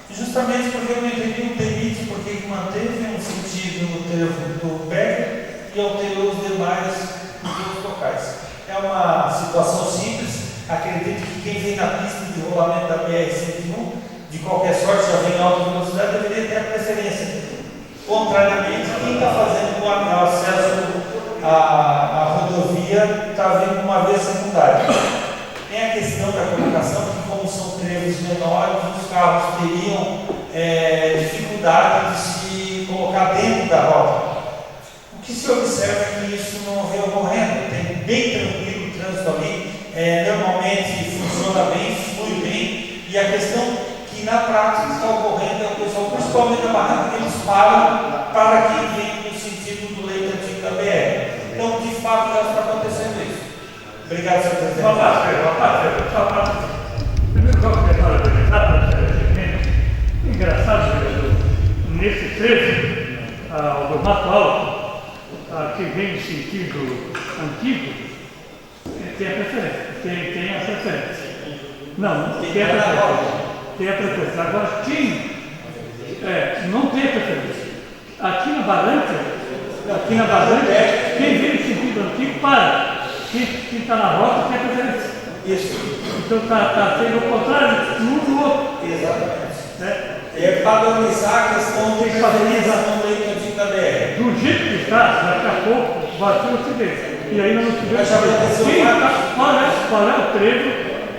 justamente porque eu não entendi o limite, porque manteve um sentido no trevo do Becker e alterou os demais locais. É uma situação simples. Acredito que quem vem na pista de rolamento da BR-101, de qualquer sorte, já vem em alta velocidade, deveria ter a preferência. Contrariamente, quem está fazendo o acesso à rodovia está vindo uma vez secundária. Tem a questão da colocação, que como são trevos menores, os carros teriam dificuldade de se colocar dentro da rota. O que se observa é que isso não vem ocorrendo, tem bem tranquilo o trânsito ali, normalmente funciona bem, flui bem, e a questão que na prática está ocorrendo é o pessoal, principalmente na Barranca, eles param para quem vem no sentido do leito antigo da BR. Então, de fato, já está acontecendo isso. Obrigado, senhor presidente. Só para primeiro comentário engraçado, nesse trecho, do Mato Alto, que vem no sentido antigo, tem a preferência. Tem a preferência. Não, tem a preferência. Tem a preferência. Agora, quem não tem a preferência? Aqui na Barranca, quem vem no sentido antigo, para. Quem está na rota tem a preferência. Isso. Então está sendo o contrário, um do outro. Exatamente. É padronizar a questão de preferência no leito antigo da BR. Do jeito que está, daqui a pouco vai ter o acidente. E aí nós não tivemos qual é o trevo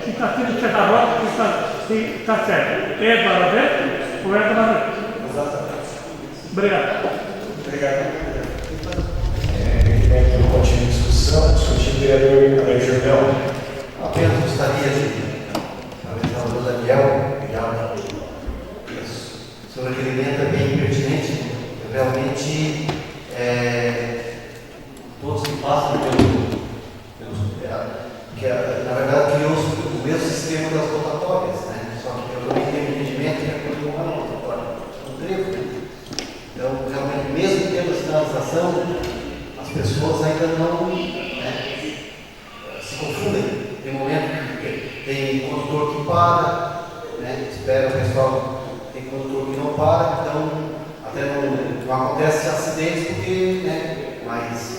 que está tendo que ser da rota que está certo. É da Aravés ou é da Aravés? Exatamente. Obrigado. Obrigado. Requerimento contínuo de discussão, discutindo o vereador Alex Jordão. Apenas gostaria de avisar o Daniel, sobre o requerimento é bem pertinente. Realmente, todos que passam que na o mesmo sistema das rotatórias, né? Só que eu também tenho entendimento que é quando não é uma rotatória, um trevo, né? Então, realmente, mesmo tendo a sinalização, as pessoas ainda não, né, se confundem. Tem momento que tem condutor que para, né, espera o pessoal, tem condutor que não para, então até não acontece acidentes porque, né, mas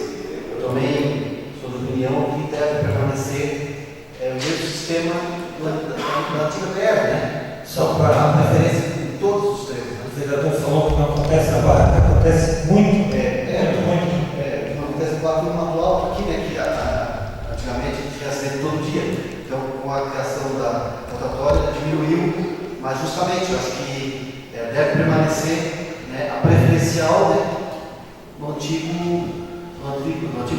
eu também sou da opinião que deve permanecer o mesmo sistema da antiga BR, né? Só para a preferência de todos os trechos. O vereador falou que não acontece na barra, acontece muito. Muito. Não acontece no Platino atual aqui, né? Que antigamente tinha acidente todo dia. Então, com a criação da rotatória, diminuiu, mas justamente eu acho que deve permanecer, né, a preferencial, né, no antigo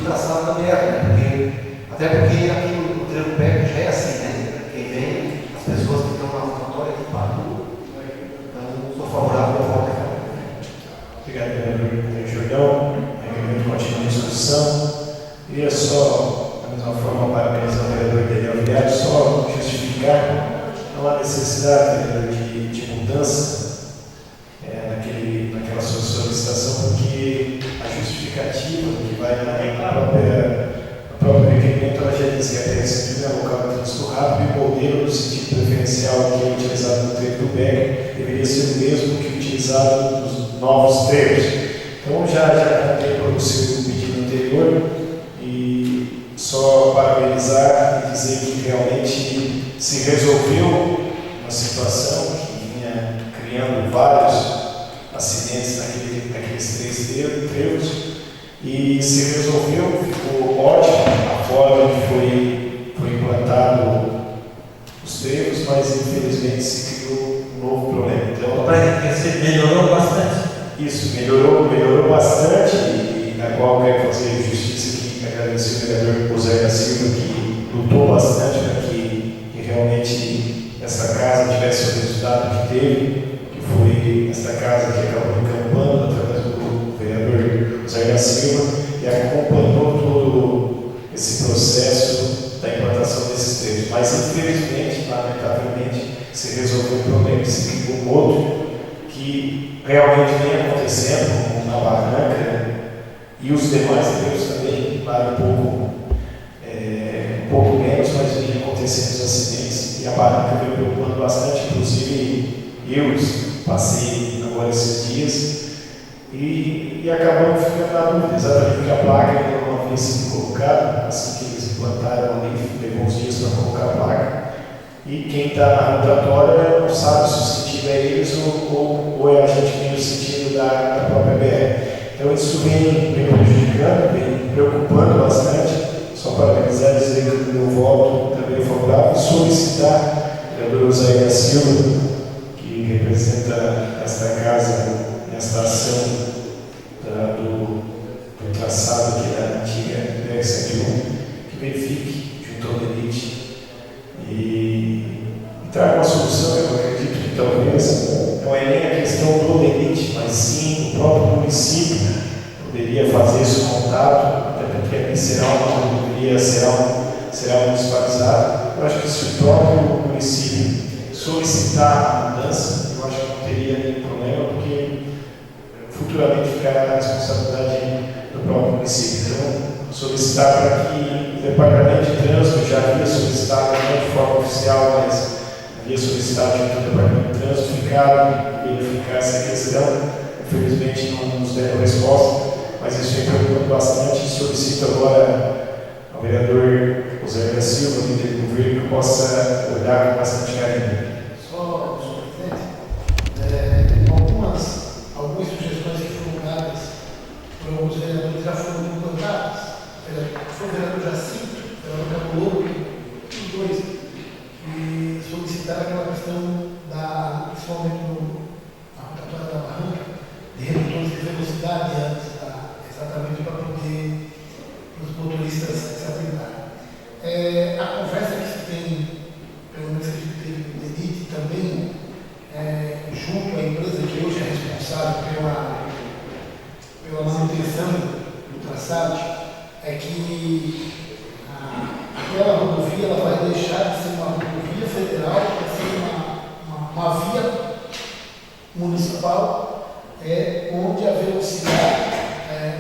traçado da BR, né? Até porque aqui no trevo perto já é assim, né? Quem vem, as pessoas que estão na rotatória que param. Então, sou favorável à volta. Obrigado, vereador Jordão. A continua a discussão. Queria só, da mesma forma, parabenizar o vereador Daniel Viário, só justificar, não há necessidade de mudança naquela sua solicitação, porque a justificativa que vai na próprio requerimento, ela já diz que a PSF é o local de trânsito rápido e o modelo do sentido preferencial que é utilizado no trevo do BEC deveria ser o mesmo que utilizado nos novos trevos. Então, já contempla o seu pedido anterior e só parabenizar e dizer que realmente se resolveu uma situação que vinha criando vários acidentes naqueles três trevos e se resolveu, ficou ótimo a forma que foi implantado os trevos, mas infelizmente se criou um novo problema. Então, melhorou bastante. Isso, melhorou bastante e na qual eu quero fazer justiça aqui, agradecer o vereador José da Silva, que lutou bastante para que realmente essa casa tivesse o resultado que teve, que foi esta casa que acabou encampando através do vereador José da Silva e acompanhou todo esse processo da implantação desses trechos. Mas infelizmente, lamentavelmente, se resolveu o problema e se criou um outro que realmente vem acontecendo, como na Barranca, e os demais trechos também, claro, um pouco menos, mas vem acontecendo os acidentes e a Barranca vem preocupando bastante, inclusive eu passei agora esses dias e acabamos ficando na dúvida, exatamente porque a placa ainda não havia sido colocada, assim que eles implantaram ali, levou uns dias para colocar a placa, e quem está na rotatória não sabe se o sentido é eles ou é a gente que tem o sentido da própria BR. Então isso vem prejudicando, vem preocupando bastante. Só parabenizar e dizer que o meu voto também é favorável e solicitar o vereador José da Silva, que representa esta casa nesta ação do traçado aqui da antiga BR-101, que verifique junto ao DENIT e traga uma solução. Eu acredito que talvez não é nem a questão do DENIT, mas sim o próprio município poderia fazer esse contato, até porque aqui será municipalizado. Eu acho que se o próprio município solicitar a mudança, eu acho que não teria nenhum problema, porque futuramente ficará na responsabilidade do próprio município. Então, solicitar para que o Departamento de Trânsito, já havia solicitado, não de forma oficial, mas havia solicitado junto ao Departamento de Trânsito, verificar essa questão. Infelizmente não nos deram resposta, mas isso vem preocupando bastante. Solicito agora ao vereador José da Silva, líder do governo, que possa olhar com bastante carinho. Só, senhor presidente, algumas sugestões que foram dadas por alguns vereadores já foram implantadas. Foi o vereador Jacinto, o vereador Capolouro, os dois, que solicitaram aquela questão principalmente na rotatória da Barranca, de redutores de velocidade antes, exatamente para poder os motoristas se atentarem. A conversa que se tem, pelo menos que a gente teve com o DENIT também, junto à empresa que hoje é responsável pela manutenção do traçado, é que aquela rodovia ela vai deixar de ser uma rodovia municipal, onde a velocidade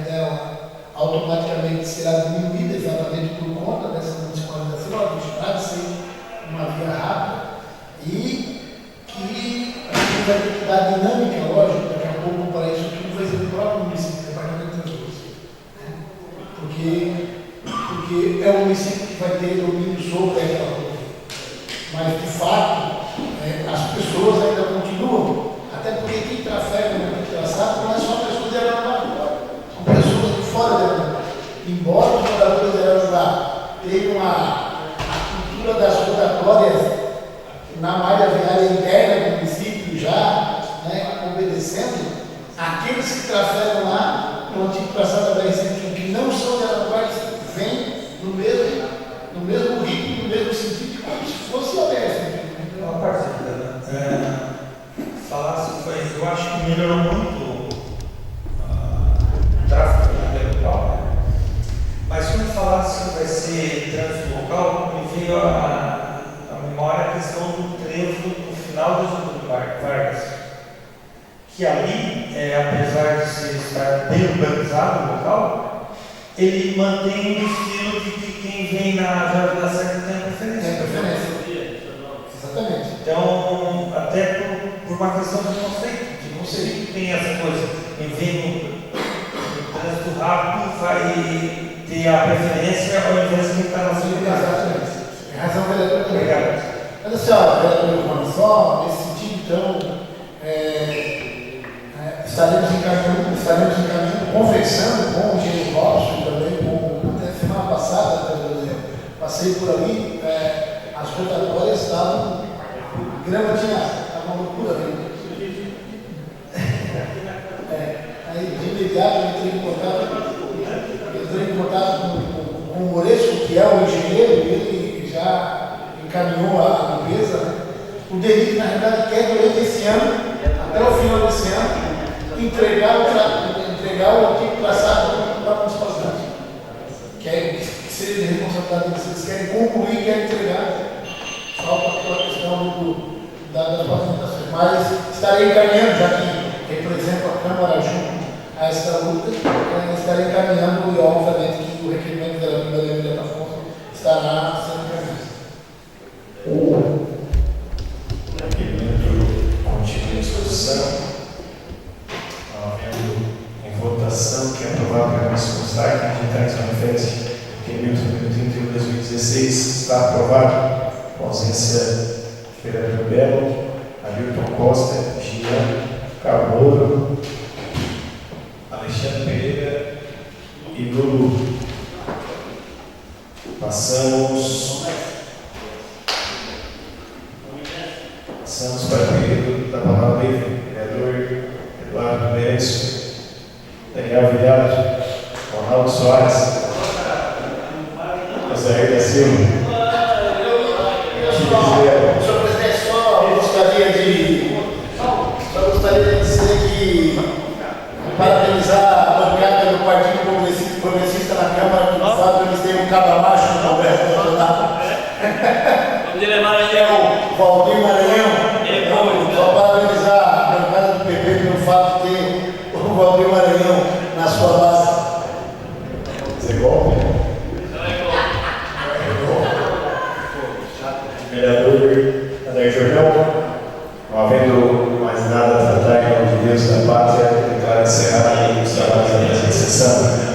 dela automaticamente será diminuída exatamente por conta dessa municipalização, ela deixará de ser uma via rápida e que a gente vai ter que dar dinâmica, lógico, daqui a pouco para isso tudo vai ser do próprio município, do Departamento de Transporte, né? Porque é um município que vai ter domínio sobre aquela rodovia. Mas, de fato, as pessoas ainda continuam, até porque quem trafega no traçado não é só pessoas de Aranaguá, são pessoas de fora de Aranaguá. Embora os moradores de Aranaguá tenham a cultura das rotatórias na malha viária interna do município já, obedecendo, aqueles que trafegam lá no antigo traçado da BR-101, que não são de Aranaguá, vêm no mesmo ritmo, no mesmo sentido, como se fosse a BR-101. Uma parceira, eu acho que melhorou muito o tráfego local, mas quando falasse que vai ser trânsito local, me veio a memória a questão do trevo no final do Getúlio Vargas, que ali, apesar de estar bem urbanizado o local, ele mantém o estilo de que quem vem na Jardim da Serra tem preferência. Exatamente. Então, até por uma questão de conceito, de conceito, tem essa coisa. Quem vem no trânsito rápido vai ter a preferência ao invés de quem está na segurança. Exatamente. Tem razão, vereador. Obrigado. Olha só, vereador, só nesse sentido, então, estaremos encaminhando, conversando com o engenheiro Robson também, até semana passada, passei por ali, as rotatórias estavam grama tinha uma loucura, né? Aí de imediato eu entrei em contato com o Moresco, que é o engenheiro, e ele já encaminhou a limpeza, né? O DENIT, na realidade, quer durante esse ano, até o final desse ano, entregar o antigo traçado para a municipalidade. Que seria de responsabilidade deles, eles querem concluir, querem entregar. Falta aquela questão das pavimentações. Mas estarei encaminhando, já que represento a Câmara junto a esta luta, estarei encaminhando e, obviamente, que o requerimento da amiga Leandro Afonso estará sendo encaminhado. O requerimento continua em discussão. Havendo em votação que é aprovado pela Comissão Constar, que editais manifeste o requerimento número 31 de 2016 está aprovado, com ausência de vereador Belo, Ailton Costa, Jean Caboro, Alexandre Pereira e Lulu. Passamos para o período da palavra livre. Vereador Eduardo Merencio, Daniel Vilhado, Ronaldo Soares, José da Silva. Senhor presidente, só gostaria de dizer que parabenizar a bancada do Partido Progressista na Câmara, que de fato eles têm um cabamacho no Congresso Nacional. É o Valdir Maranhão. Só parabenizar a bancada do PP pelo fato de ter o Valdir Maranhão na sua base. Você golpe? Vereador André Jordão, não havendo mais nada a tratar em nome de Deus da pátria, declaro encerrada os trabalhos da presente sessão.